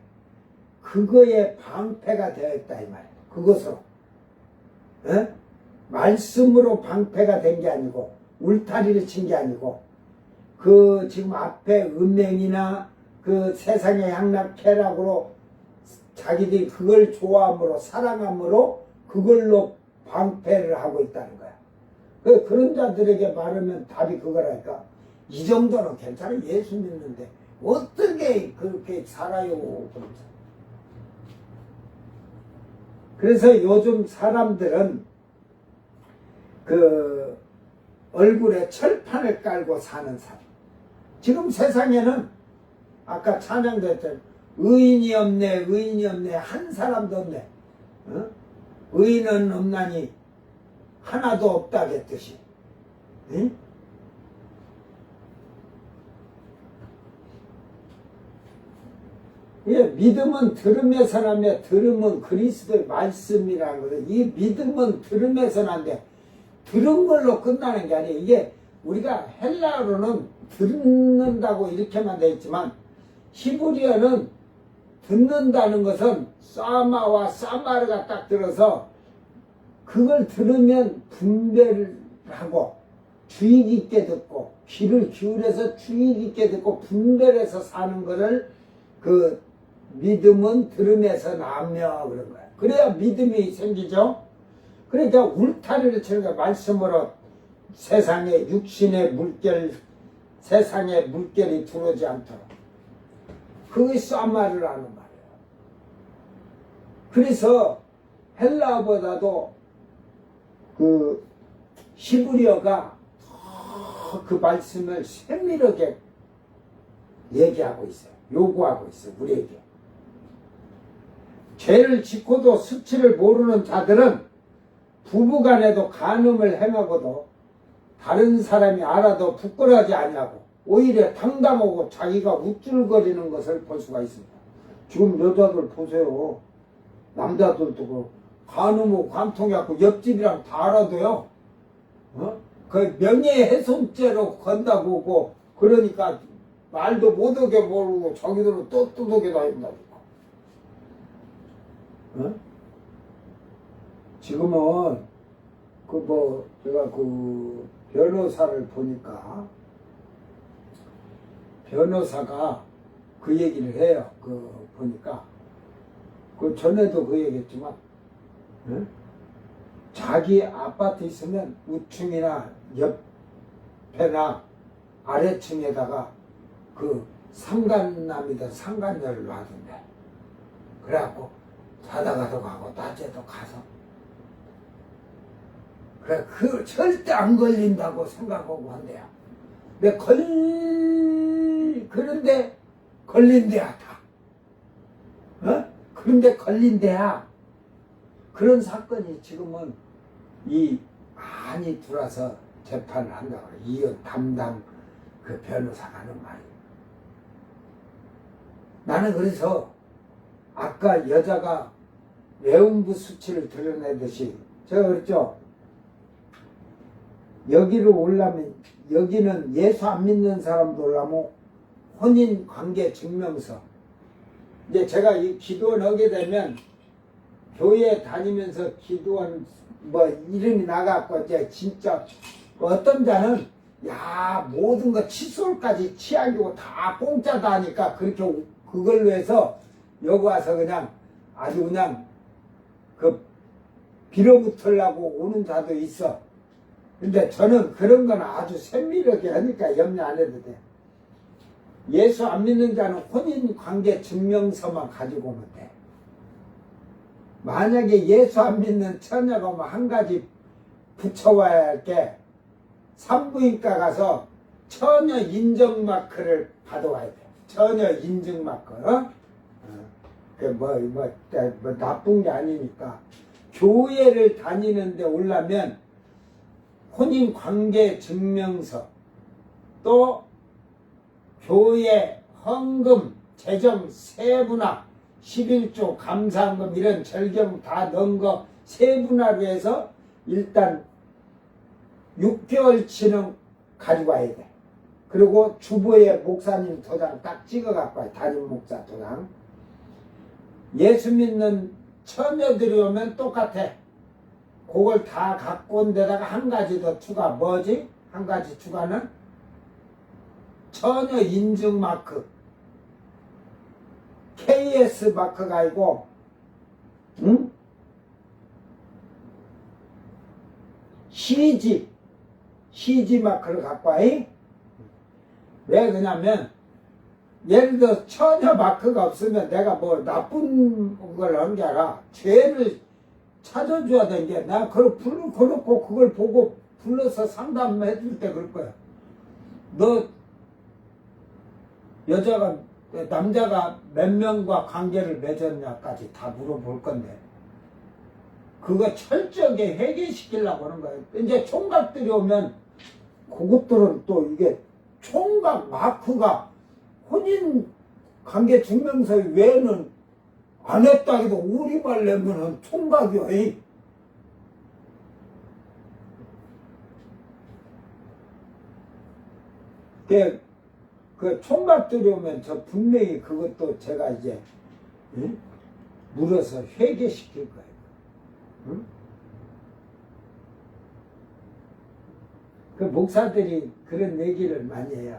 그거에 방패가 되어 있다 이 말이에요. 그것으로 말씀으로 방패가 된 게 아니고 울타리를 친 게 아니고 그 지금 앞에 음행이나 그 세상의 향락 쾌락으로 자기들이 그걸 좋아함으로 사랑함으로 그걸로 방패를 하고 있다는 거야. 그런 자들에게 말하면 답이 그거라니까. 이 정도는 괜찮아. 예수 믿는데 어떻게 그렇게 살아요? 그러면서. 그래서 요즘 사람들은 그 얼굴에 철판을 깔고 사는 사람. 지금 세상에는 아까 찬양도 했잖아요. 의인이 없네, 의인이 없네, 한 사람도 없네. 어? 의인은 없나니 하나도 없다겠듯이. 응? 예, 믿음은 들음에서 나며 들음은 그리스도의 말씀이라는 거예요. 이 믿음은 들음에서 난데 들은 걸로 끝나는 게 아니에요. 이게 우리가 헬라어로는 듣는다고 이렇게만 되어 있지만 히브리어는 듣는다는 것은 사마와 사마르가 딱 들어서 그걸 들으면 분별을 하고 주의 깊게 듣고 귀를 기울여서 주의 깊게 듣고 분별해서 사는 것을 그 믿음은 들음에서 나며 그런 거야. 그래야 믿음이 생기죠. 그러니까 울타리를 치는 거야. 말씀으로 세상에 육신의 물결, 세상에 물결이 들어오지 않도록. 그게 싸마를 하는 말이에요. 그래서 헬라어보다도 그 히브리어가 더 그 말씀을 세밀하게 얘기하고 있어요. 요구하고 있어요. 우리에게. 죄를 짓고도 수치를 모르는 자들은 부부간에도 간음을 행하고도 다른 사람이 알아도 부끄러워하지 아니하고 오히려 당당하고 자기가 우쭐거리는 것을 볼 수가 있습니다. 지금 여자들 보세요. 남자들도 그 간음하고 관통해갖고 옆집이랑 다 알아도요. 그 명예훼손죄로 건다고 보고 그러니까 말도 못하게 모르고 자기들은 또 뚜둑이 다닌다니까. 지금은 그 뭐 제가 그 변호사를 보니까 변호사가 그 얘기를 해요. 그 보니까 그 전에도 그 얘기했지만 자기 아파트 있으면 우층이나 옆에나 아래층에다가 그 상간남이든 상간녀를 놔둔대. 그래갖고 자다가도 가고 낮에도 가서 그래 그 절대 안 걸린다고 생각하고 한대요. 근데 그런데 걸린대야 다. 그런데 걸린대야. 그런 사건이 지금은 이 많이 들어와서 재판을 한다고 그래. 이혼 담당 그 변호사가 하는 말이에요. 나는 그래서 아까 여자가 외음부 수치를 드러내듯이 제가 그랬죠. 여기를 오려면, 여기는 예수 안 믿는 사람도 오려면 혼인 관계 증명서. 이제 제가 이 기도원 하게 되면 교회 다니면서 기도원 뭐 이름이 나갔고, 이제 진짜 어떤 자는 야 모든 거 칫솔까지 치약이고 다 공짜다 하니까 그렇게 그걸로 해서 여기 와서 그냥 아주 그냥 그 빌어붙으려고 오는 자도 있어. 근데 저는 그런 건 아주 세밀하게 하니까 염려 안 해도 돼. 예수 안 믿는 자는 혼인관계 증명서만 가지고 오면 돼. 만약에 예수 안 믿는 처녀가 오면 한 가지 붙여와야 할 게 산부인과 가서 처녀 인증마크를 받아와야 돼. 처녀 인증마크. 뭐 나쁜 게 아니니까. 교회를 다니는데 오려면 혼인관계 증명서, 또 교회 헌금, 재정, 세분화, 11조, 감사헌금 이런 절경 다 넣은 거 세분화로 해서 일단 6개월치는 가지고 와야 돼. 그리고 주보에 목사님 도장 딱 찍어 갖고 와요. 담임 목사 도장. 예수 믿는 처녀들이 오면 똑같아. 그걸 다 갖고 온 데다가 한 가지 더 추가. 뭐지? 한 가지 추가는 처녀 인증 마크. KS 마크가 아니고, 응? CG 마크를 갖고 와. 왜 그러냐면, 예를 들어 처녀 마크가 없으면 내가 뭐 나쁜 걸 하는 게 아니라 죄를 찾아줘야 되는 게, 나 그걸 불러놓고 그걸 보고 불러서 상담해 줄 때 그럴 거야. 너 남자가 몇 명과 관계를 맺었냐까지 다 물어볼 건데, 그거 철저하게 회개시키려고 하는 거예요. 이제 총각들이 오면 그것들은 또 이게 총각 마크가 혼인 관계 증명서 외에는 안 했다 해도 우리말 내면은 총각이요. 그 총각들이 오면 저 분명히 그것도 제가 이제 물어서 회개시킬 거예요. 응? 그 목사들이 그런 얘기를 많이 해요.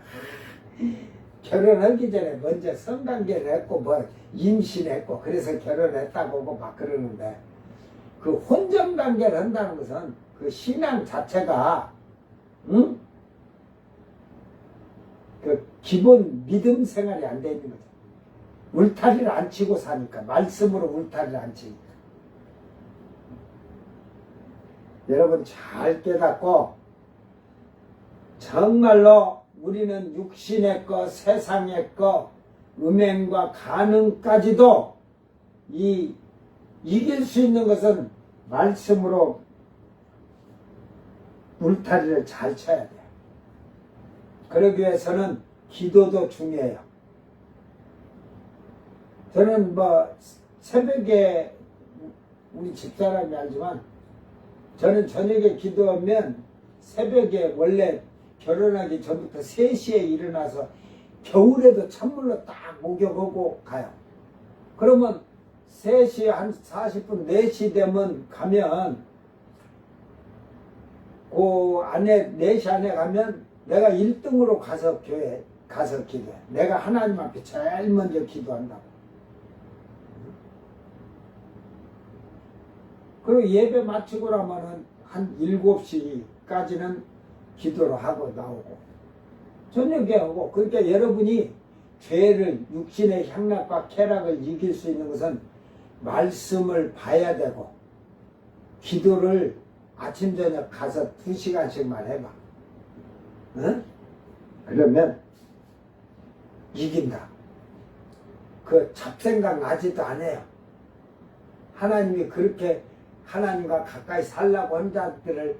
결혼하기 전에 먼저 성관계를 했고 뭐 임신했고 그래서 결혼했다고 막 그러는데, 그 혼전관계를 한다는 것은 그 신앙 자체가 그 기본 믿음 생활이 안 돼 있는 거죠. 울타리를 안 치고 사니까. 말씀으로 울타리를 안 치니까. 여러분 잘 깨닫고, 정말로 우리는 육신의 것, 세상의 것, 음행과 간음까지도 이길 수 있는 것은 말씀으로 울타리를 잘 쳐야 돼요. 그러기 위해서는 기도도 중요해요. 저는 뭐 새벽에 우리 집사람이 알지만, 저는 저녁에 기도하면 새벽에 원래 결혼하기 전부터 3시에 일어나서 겨울에도 찬물로 딱 목욕하고 가요. 그러면 3시 한 40분 4시 되면 가면, 그 안에 4시 안에 가면 내가 1등으로 가서 교회 가서 기도해. 내가 하나님 앞에 제일 먼저 기도한다고. 그리고 예배 마치고 나면은 한 7시까지는 기도를 하고 나오고 저녁에 하고. 그러니까 여러분이 죄를, 육신의 향락과 쾌락을 이길 수 있는 것은 말씀을 봐야 되고, 기도를 아침 저녁 가서 2시간씩만 해봐. 응? 그러면 이긴다. 그 잡생각 나지도 않아요. 하나님이 그렇게 하나님과 가까이 살라고 한 자들을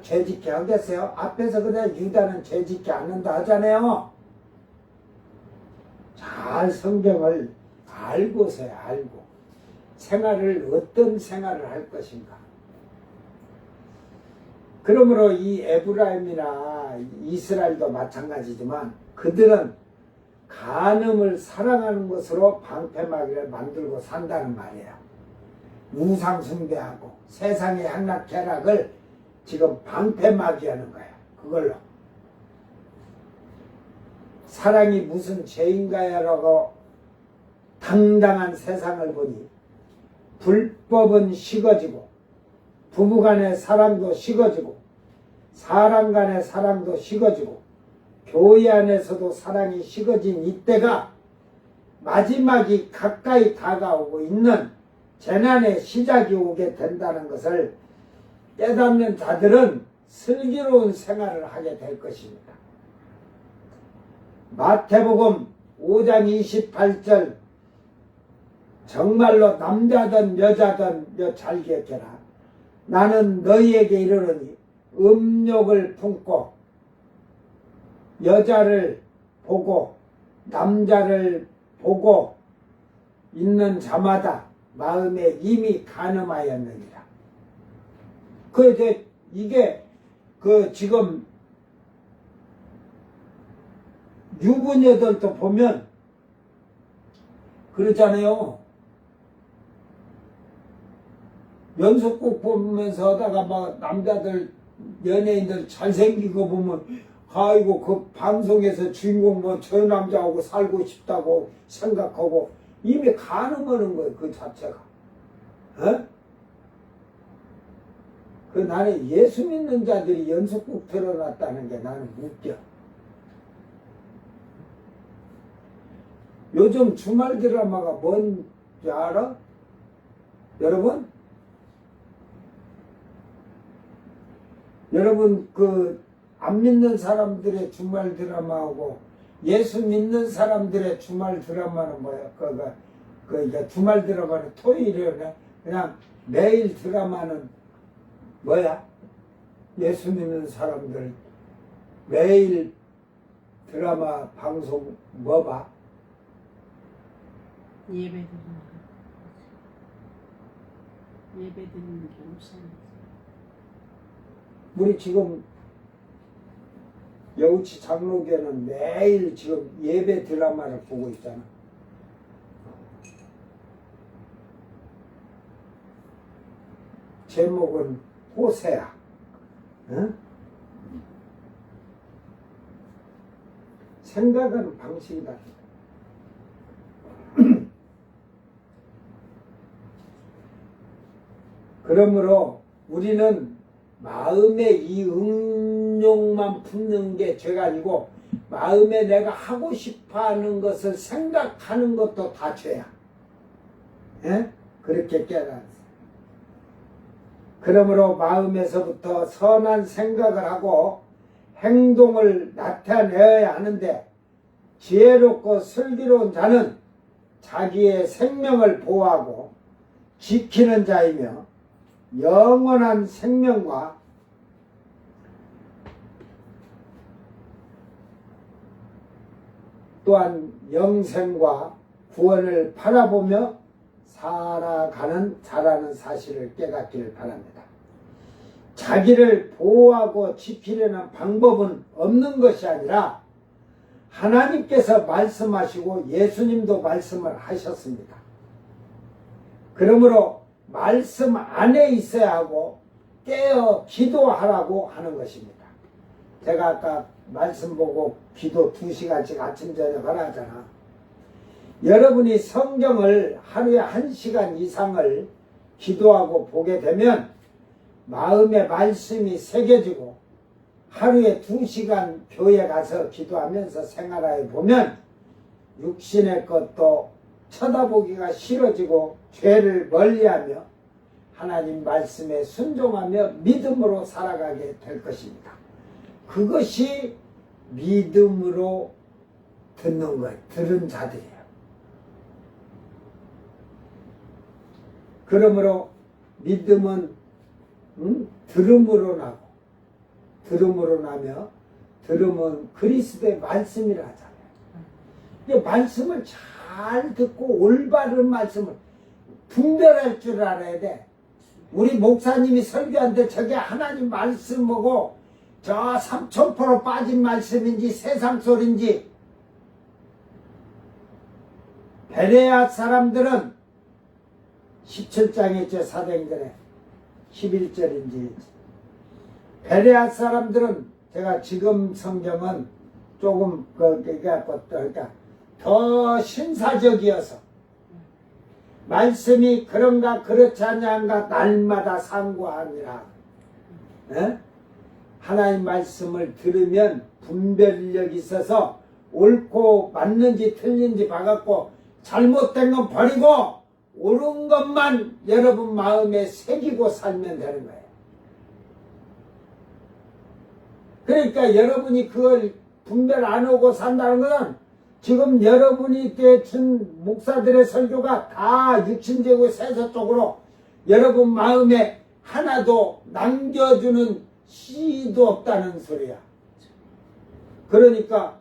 죄짓게 하겠어요? 앞에서 그냥 유다는 죄짓게 않는다 하잖아요. 잘 성경을 알고서야 알고, 생활을 어떤 생활을 할 것인가. 그러므로 이 에브라임이나 이스라엘도 마찬가지지만 그들은 간음을 사랑하는 것으로 방패막이를 만들고 산다는 말이에요. 우상 숭배하고 세상의 향락쾌락을 지금 방패막이 하는 거예요. 그걸로. 사랑이 무슨 죄인가요라고 당당한 세상을 보니 불법은 식어지고 부부간의 사랑도 식어지고 사람 간의 사랑도 식어지고 교회 안에서도 사랑이 식어진 이때가 마지막이 가까이 다가오고 있는 재난의 시작이 오게 된다는 것을 깨닫는 자들은 슬기로운 생활을 하게 될 것입니다. 마태복음 5장 28절 정말로 남자든 여자든 잘 기억해라. 나는 너희에게 이르노니 음욕을 품고 여자를 보고 남자를 보고 있는 자마다 마음에 이미 간음하였느니라. 이게 지금 유부녀들도 보면 그러잖아요. 연속곡 보면서 하다가 막 남자들 연예인들 잘생기고 보면 아이고 그 방송에서 주인공 뭐 저 남자하고 살고 싶다고 생각하고 이미 간음하는 거예요. 그 자체가. 나는 예수 믿는 자들이 연속곡 틀어놨다는 게 나는 웃겨. 요즘 주말 드라마가 뭔지 알아? 여러분 안 믿는 사람들의 주말 드라마하고 예수 믿는 사람들의 주말 드라마는 뭐야? 주말 드라마는 토요일에 그냥 매일 드라마는 뭐야? 예수 믿는 사람들 매일 드라마 방송 뭐 봐? 예배 드리는 거. 예배 드리는 게 우선. 우리 지금 여우치 장로교는 매일 지금 예배 드라마를 보고 있잖아. 제목은 호세아. 응? 생각하는 방식이 다르다. 그러므로 우리는 마음에 이 음욕만 품는 게 죄가 아니고 마음에 내가 하고 싶어하는 것을 생각하는 것도 다 죄야. 예? 그렇게 깨달았어. 그러므로 마음에서부터 선한 생각을 하고 행동을 나타내야 하는데 지혜롭고 슬기로운 자는 자기의 생명을 보호하고 지키는 자이며 영원한 생명과 또한 영생과 구원을 바라보며 살아가는 자라는 사실을 깨닫기를 바랍니다. 자기를 보호하고 지키려는 방법은 없는 것이 아니라 하나님께서 말씀하시고 예수님도 말씀을 하셨습니다. 그러므로 말씀 안에 있어야 하고 깨어 기도하라고 하는 것입니다. 제가 아까 말씀 보고 기도 2시간씩 아침 저녁 하라 하잖아. 여러분이 성경을 하루에 1시간 이상을 기도하고 보게 되면 마음에 말씀이 새겨지고 하루에 2시간 교회 가서 기도하면서 생활하여 보면 육신의 것도 쳐다보기가 싫어지고 죄를 멀리하며 하나님 말씀에 순종하며 믿음으로 살아가게 될 것입니다. 그것이 믿음으로 듣는 거예요. 들은 자들이에요. 그러므로 믿음은 들음으로 나고 들음으로 나며 들음은 그리스도의 말씀이라 하잖아요. 말씀을 잘 듣고 올바른 말씀을 분별할 줄 알아야 돼. 우리 목사님이 설교한데 저게 하나님 말씀이고 저 삼천포로 빠진 말씀인지 세상 소리인지. 베레아 사람들은 17장에 있죠. 사도행전에 11절인지. 베레아 사람들은 제가 지금 성경은 조금 그러니까 더 신사적이어서 말씀이 그런가 그렇지 않냐가 날마다 상고하니라. 에? 하나님 말씀을 들으면 분별력이 있어서 옳고 맞는지 틀린지 봐갖고 잘못된 건 버리고 옳은 것만 여러분 마음에 새기고 살면 되는 거예요. 그러니까 여러분이 그걸 분별 안 하고 산다는 것은 지금 여러분이 준 목사들의 설교가 다 육신적이고 세속적으로 여러분 마음에 하나도 남겨주는 씨도 없다는 소리야. 그러니까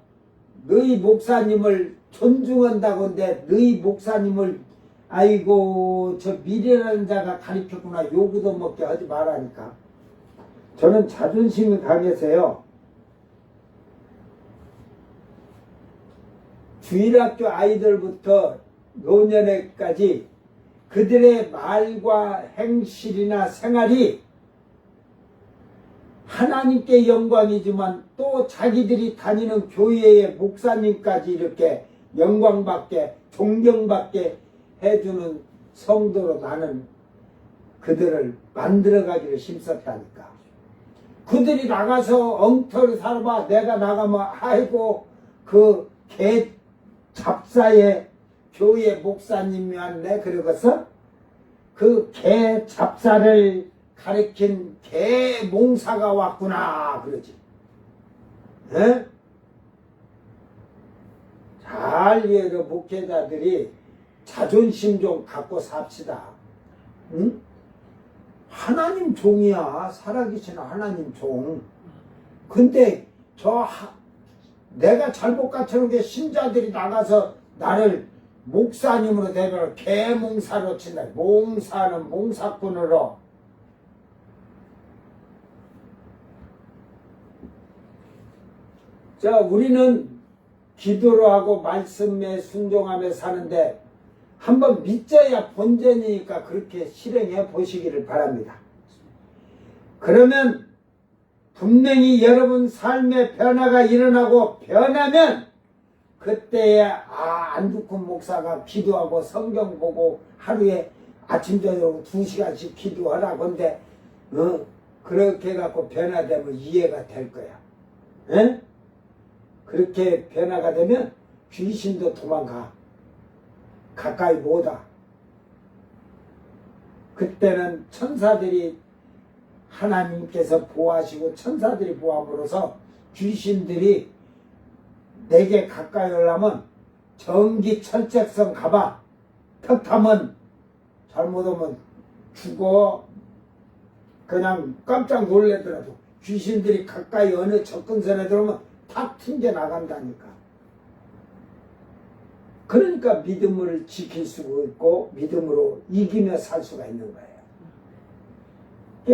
너희 목사님을 존중한다고 하는데 너희 목사님을 아이고 저 미래라는 자가 가르쳤구나 요구도 먹게 하지 말라니까. 저는 자존심이 강해서요. 주일학교 아이들부터 노년에까지 그들의 말과 행실이나 생활이 하나님께 영광이지만 또 자기들이 다니는 교회의 목사님까지 이렇게 영광받게 존경받게 해주는 성도로 나는 그들을 만들어가기를 힘썼다니까. 그들이 나가서 엉터리 살아봐. 내가 나가면 아이고 그 개 잡사의 교회 목사님이 왔네 그러고서 그 개 잡사를 가리킨 개 몽사가 왔구나 그러지. 에? 잘 이해가 목회자들이 자존심 좀 갖고 삽시다. 응? 하나님 종이야. 살아계신 하나님 종. 근데 내가 잘못 갖추는 게 신자들이 나가서 나를 목사님으로 대변을 개몽사로 친다. 몽사는 몽사꾼으로. 자, 우리는 기도로 하고 말씀에 순종하며 사는데 한번 믿져야 본전이니까 그렇게 실행해 보시기를 바랍니다. 그러면 분명히 여러분 삶의 변화가 일어나고 변하면 그때에 안두훈 목사가 기도하고 성경 보고 하루에 아침 저녁 2시간씩 기도하라고 한데 그렇게 해갖고 변화되면 이해가 될 거야. 에? 그렇게 변화가 되면 귀신도 도망가. 가까이 못 와. 그때는 천사들이 하나님께서 보호하시고 천사들이 보함으로써 귀신들이 내게 가까이 오려면 전기철책선 가봐. 턱하면 잘못하면 죽어. 그냥 깜짝 놀래더라도 귀신들이 가까이 어느 접근선에 들어오면 탁 튕겨 나간다니까. 그러니까 믿음을 지킬 수가 있고 믿음으로 이기며 살 수가 있는 거예요.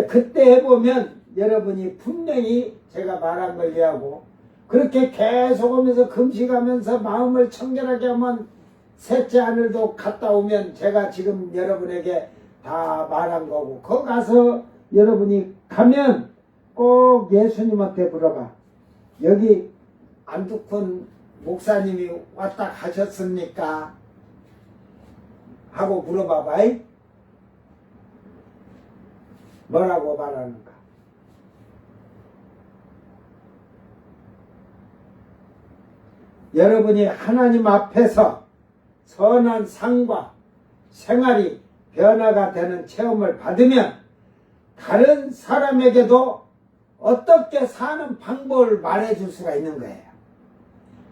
그때 해보면 여러분이 분명히 제가 말한 걸 이해하고 그렇게 계속 하면서 금식하면서 마음을 청결하게 하면 셋째 하늘도 갔다 오면 제가 지금 여러분에게 다 말한 거고 거기 가서 여러분이 가면 꼭 예수님한테 물어봐. 여기 안두훈 목사님이 왔다 가셨습니까? 하고 물어봐봐. 뭐라고 말하는가? 여러분이 하나님 앞에서 선한 상과 생활이 변화가 되는 체험을 받으면 다른 사람에게도 어떻게 사는 방법을 말해줄 수가 있는 거예요.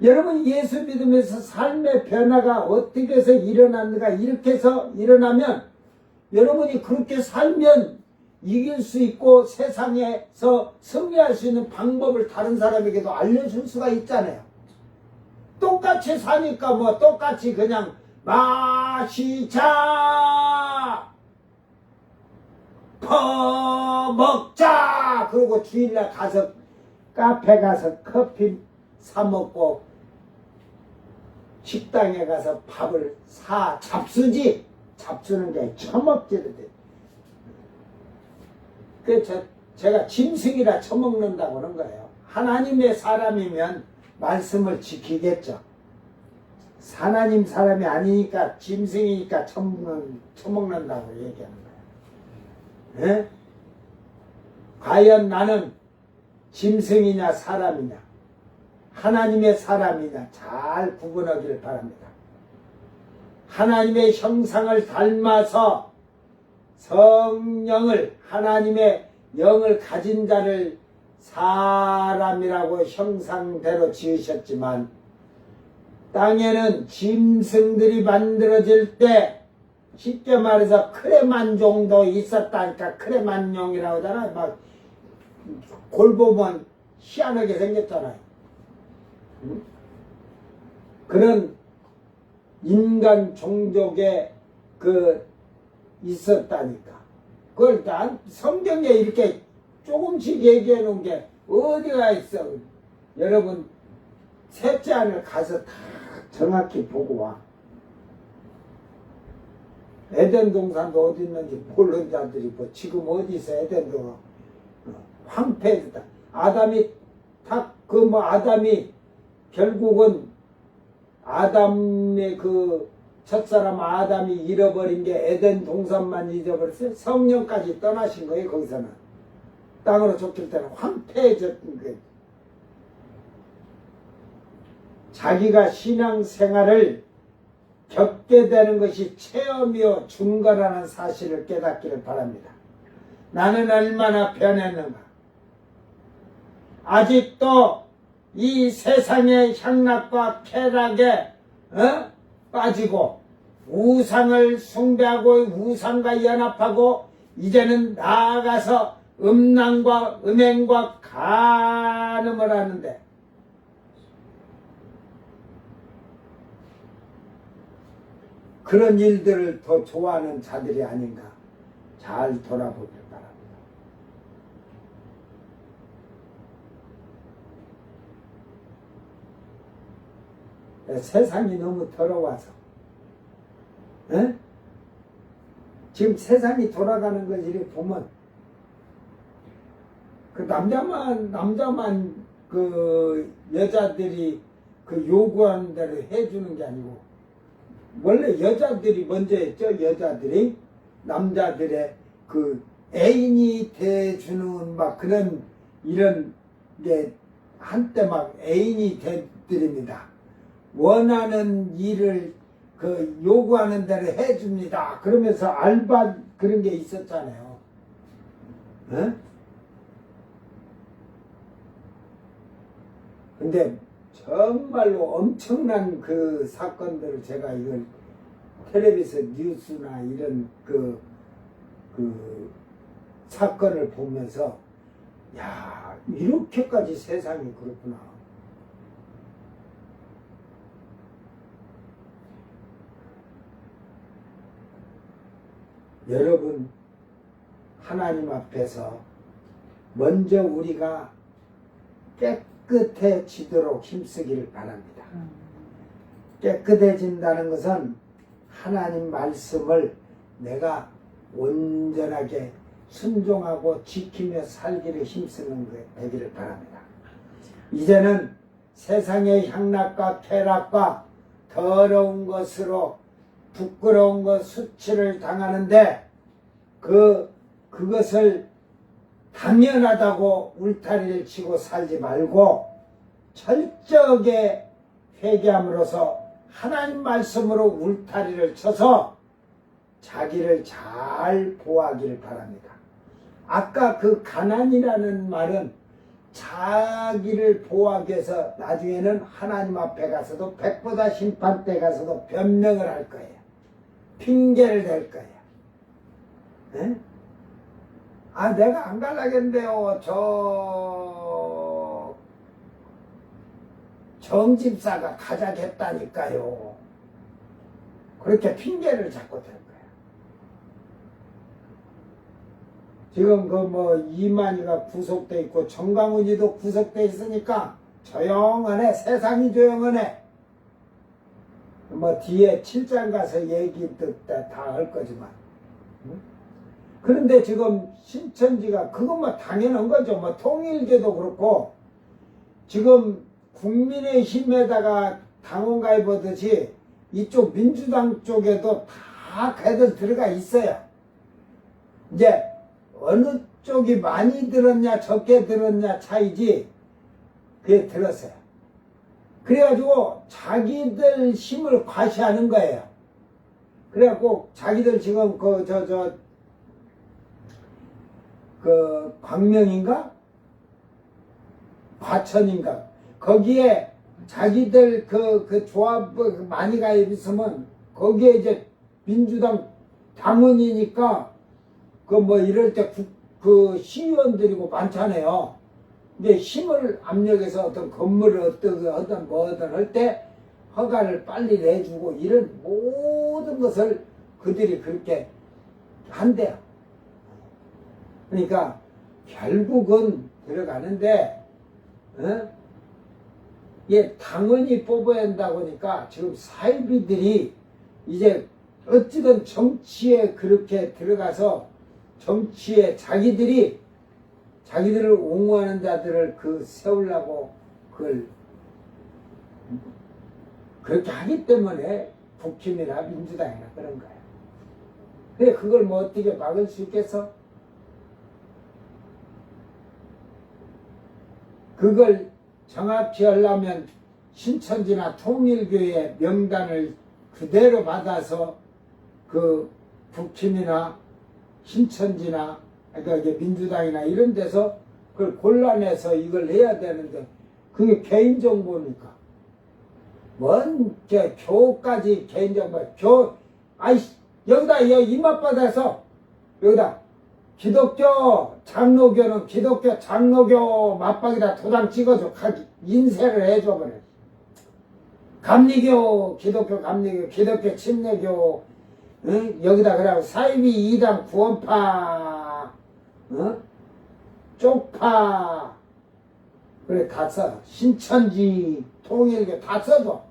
여러분이 예수 믿으면서 삶의 변화가 어떻게 해서 일어났는가 이렇게 해서 일어나면 여러분이 그렇게 살면 이길 수 있고 세상에서 승리할 수 있는 방법을 다른 사람에게도 알려줄 수가 있잖아요. 똑같이 사니까 뭐 똑같이 그냥 마시자 먹자! 그러고 주일날 가서 카페 가서 커피 사 먹고 식당에 가서 밥을 사 잡수지. 잡수는 게 처먹지도 돼. 그래서 제가 짐승이라 처먹는다고 그런 거예요. 하나님의 사람이면 말씀을 지키겠죠. 하나님 사람이 아니니까 짐승이니까 처먹는다고 얘기하는 거예요. 예? 과연 나는 짐승이냐 사람이냐 하나님의 사람이냐 잘 구분하기를 바랍니다. 하나님의 형상을 닮아서 성령을 하나님의 영을 가진 자를 사람이라고 형상대로 지으셨지만 땅에는 짐승들이 만들어질 때 쉽게 말해서 크레만종도 있었다니까. 크레만종이라고 하잖아. 막 골보면 희한하게 생겼잖아요. 응? 그런 인간 종족에 있었다니까. 그걸 난 성경에 이렇게 조금씩 얘기해 놓은 게 어디가 있어. 여러분 셋째 안을 가서 다 정확히 보고 와. 에덴 동산도 어디 있는지 모르는 자들이 뭐 지금 어디 있어. 에덴 동산 황폐했다. 아담이 아담이 결국은 아담의 첫사람 아담이 잃어버린 게 에덴 동산만 잊어버렸어요. 성령까지 떠나신 거예요. 거기서는 땅으로 쫓길 때는 황폐해졌던 거예요. 자기가 신앙생활을 겪게 되는 것이 체험이요 증거라는 사실을 깨닫기를 바랍니다. 나는 얼마나 변했는가. 아직도 이 세상의 향락과 쾌락에 빠지고 우상을 숭배하고 우상과 연합하고 이제는 나아가서 음란과 음행과 간음을 하는데 그런 일들을 더 좋아하는 자들이 아닌가 잘 돌아보길 바랍니다. 세상이 너무 더러워서 지금 세상이 돌아가는 걸 이렇게 보면 남자만 여자들이 요구하는 대로 해주는 게 아니고 원래 여자들이 먼저 했죠. 여자들이 남자들의 애인이 돼주는 막 그런 이런 게 한때 막 애인이 돼드립니다. 원하는 일을 요구하는 대로 해줍니다. 그러면서 알바 그런 게 있었잖아요. 근데 정말로 엄청난 사건들을 제가 이걸 텔레비전 뉴스나 이런 사건을 보면서 야 이렇게까지 세상이 그렇구나. 여러분 하나님 앞에서 먼저 우리가 깨끗해지도록 힘쓰기를 바랍니다. 깨끗해진다는 것은 하나님 말씀을 내가 온전하게 순종하고 지키며 살기를 힘쓰는 게 되기를 바랍니다. 이제는 세상의 향락과 쾌락과 더러운 것으로 부끄러운 것 수치를 당하는데 그것을 당연하다고 울타리를 치고 살지 말고 철저하게 회개함으로써 하나님 말씀으로 울타리를 쳐서 자기를 잘 보호하기를 바랍니다. 아까 가난이라는 말은 자기를 보호하기 위해서 나중에는 하나님 앞에 가서도 백보다 심판대 가서도 변명을 할 거예요. 핑계를 댈 거예요. 네? 내가 안 갈라겠는데요. 정집사가 가자겠다니까요. 그렇게 핑계를 자꾸 댈 거예요. 지금 그 뭐 이만희가 구속돼 있고 정강훈이도 구속돼 있으니까 조용하네. 세상이 조용하네. 뭐 뒤에 7장 가서 얘기 듣다 다 할 거지만. 응? 그런데 지금 신천지가 그건 뭐 당연한 거죠. 뭐 통일교도 그렇고 지금 국민의힘에다가 당원 가입하듯이 이쪽 민주당 쪽에도 다 걔들 들어가 있어요. 이제 어느 쪽이 많이 들었냐 적게 들었냐 차이지 그게 들었어요. 그래가지고 자기들 힘을 과시하는 거예요. 그래갖고 자기들 지금 그 광명인가 과천인가 거기에 자기들 그 조합 많이 가입 있으면 거기에 이제 민주당 당원이니까 그 뭐 이럴 때 그 시의원들이고 많잖아요. 이제 힘을 압력해서 어떤 건물을 어떤 뭐든 할 때 허가를 빨리 내주고 이런 모든 것을 그들이 그렇게 한대요. 그러니까 결국은 들어가는데 예, 당원이 뽑아야 한다고 하니까 지금 사이비들이 이제 어찌든 정치에 그렇게 들어가서 정치에 자기들을 옹호하는 자들을 세우려고 그걸 그렇게 하기 때문에 국힘이나 민주당이나 그런 거예요. 근데 그걸 뭐 어떻게 막을 수 있겠어? 그걸 정확히 하려면 신천지나 통일교의 명단을 그대로 받아서 그 국힘이나 신천지나 그러니까 이제 민주당이나 이런 데서 그걸 골라내서 이걸 해야 되는데 그게 개인정보니까 뭔 교까지 개인정보 여기다 입맛받아서 여기다 기독교 장로교는 기독교 장로교 맞박에다 도장 찍어줘. 인쇄를 해줘 버려. 감리교 기독교 감리교 기독교 침례교 응? 여기다 그러고 사이비 이단 구원파 쪽파 그래 다 써. 신천지 통일교 다 써줘.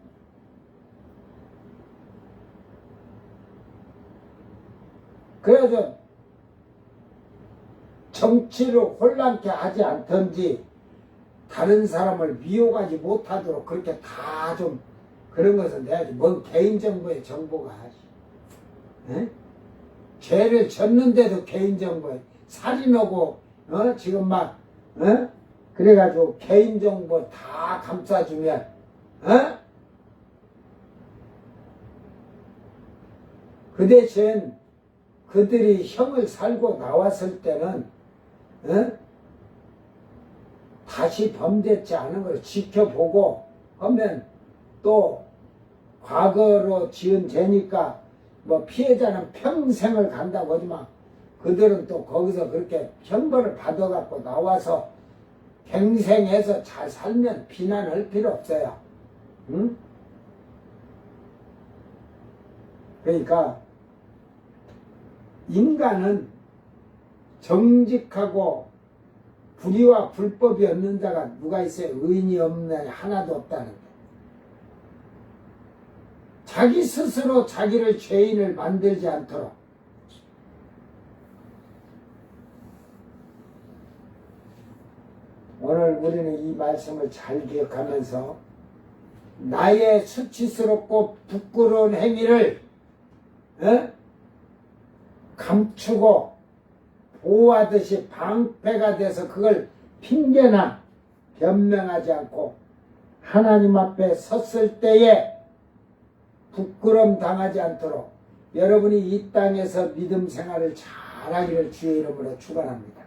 그래서 정치를 혼란케 하지 않던지 다른 사람을 미혹하지 못하도록 그렇게 다 좀 그런 것은 내야지. 뭔 개인정보에 정보가 하지. 에? 죄를 졌는데도 개인정보에 살인하고 지금 막 그래가지고 개인정보 다 감싸주면 그 대신 그들이 형을 살고 나왔을 때는 다시 범죄치 않은 걸 지켜보고 하면 또 과거로 지은 죄니까 뭐 피해자는 평생을 간다고 하지만 그들은 또 거기서 그렇게 형벌을 받아갖고 나와서 갱생해서 잘 살면 비난할 필요 없어요. 응? 그러니까 인간은 정직하고 불의와 불법이 없는 자가 누가 있어요? 의인이 없는 자가 하나도 없다는데. 자기 스스로 자기를 죄인을 만들지 않도록 오늘 우리는 이 말씀을 잘 기억하면서 나의 수치스럽고 부끄러운 행위를 감추고 보호하듯이 방패가 돼서 그걸 핑계나 변명하지 않고 하나님 앞에 섰을 때에 부끄럼 당하지 않도록 여러분이 이 땅에서 믿음 생활을 잘하기를 주의 이름으로 축원합니다.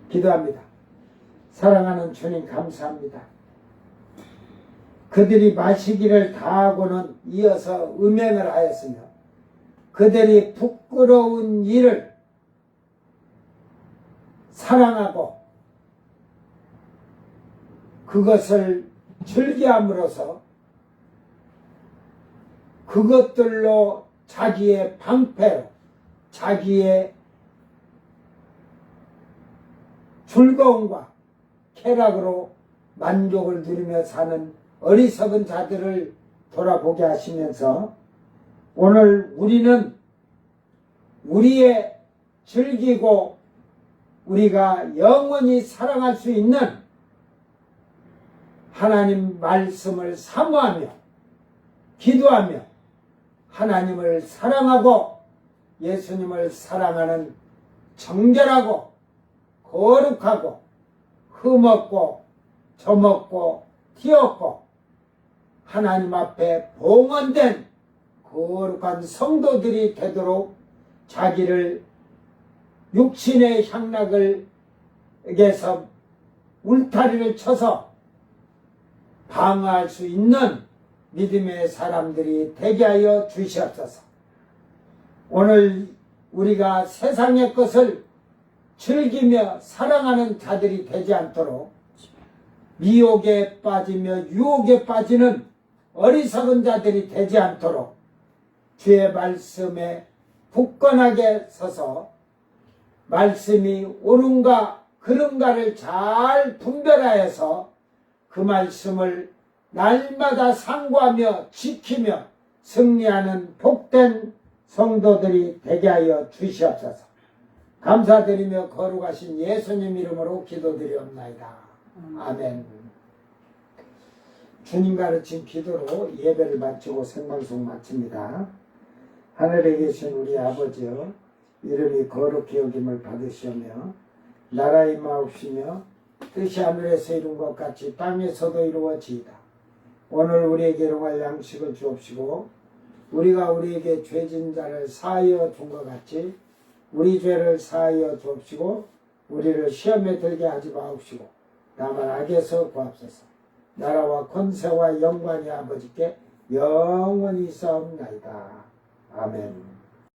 기도합니다. 사랑하는 주님 감사합니다. 그들이 마시기를 다하고는 이어서 음행을 하였으며 그들이 부끄러운 일을 사랑하고 그것을 즐겨함으로써 그것들로 자기의 방패로 자기의 즐거움과 쾌락으로 만족을 누리며 사는 어리석은 자들을 돌아보게 하시면서 오늘 우리는 우리의 즐기고 우리가 영원히 사랑할 수 있는 하나님 말씀을 사모하며 기도하며 하나님을 사랑하고 예수님을 사랑하는 정결하고 거룩하고 흠없고 점없고 티없고 하나님 앞에 봉헌된 거룩한 성도들이 되도록 자기를 육신의 향락에서 울타리를 쳐서 방어할 수 있는 믿음의 사람들이 되게 하여 주시옵소서. 오늘 우리가 세상의 것을 즐기며 사랑하는 자들이 되지 않도록 미혹에 빠지며 유혹에 빠지는 어리석은 자들이 되지 않도록 주의 말씀에 굳건하게 서서 말씀이 옳은가 그른가를 잘 분별하여서 그 말씀을 날마다 상고하며 지키며 승리하는 복된 성도들이 되게 하여 주시옵소서. 감사드리며 거룩하신 예수님 이름으로 기도드리옵나이다. 아멘. 주님 가르친 기도로 예배를 마치고 생방송 마칩니다. 하늘에 계신 우리 아버지여, 이름이 거룩히 여김을 받으시오며 나라 임하옵시며 뜻이 하늘에서 이룬 것 같이 땅에서도 이루어지이다. 오늘 우리에게 일용할 양식을 주옵시고 우리가 우리에게 죄진 자를 사하여 준 것 같이 우리 죄를 사하여 주옵시고 우리를 시험에 들게 하지 마옵시고 다만 악에서 구하옵소서. 나라와 권세와 영광이 아버지께 영원히 있사옵나이다. 아멘.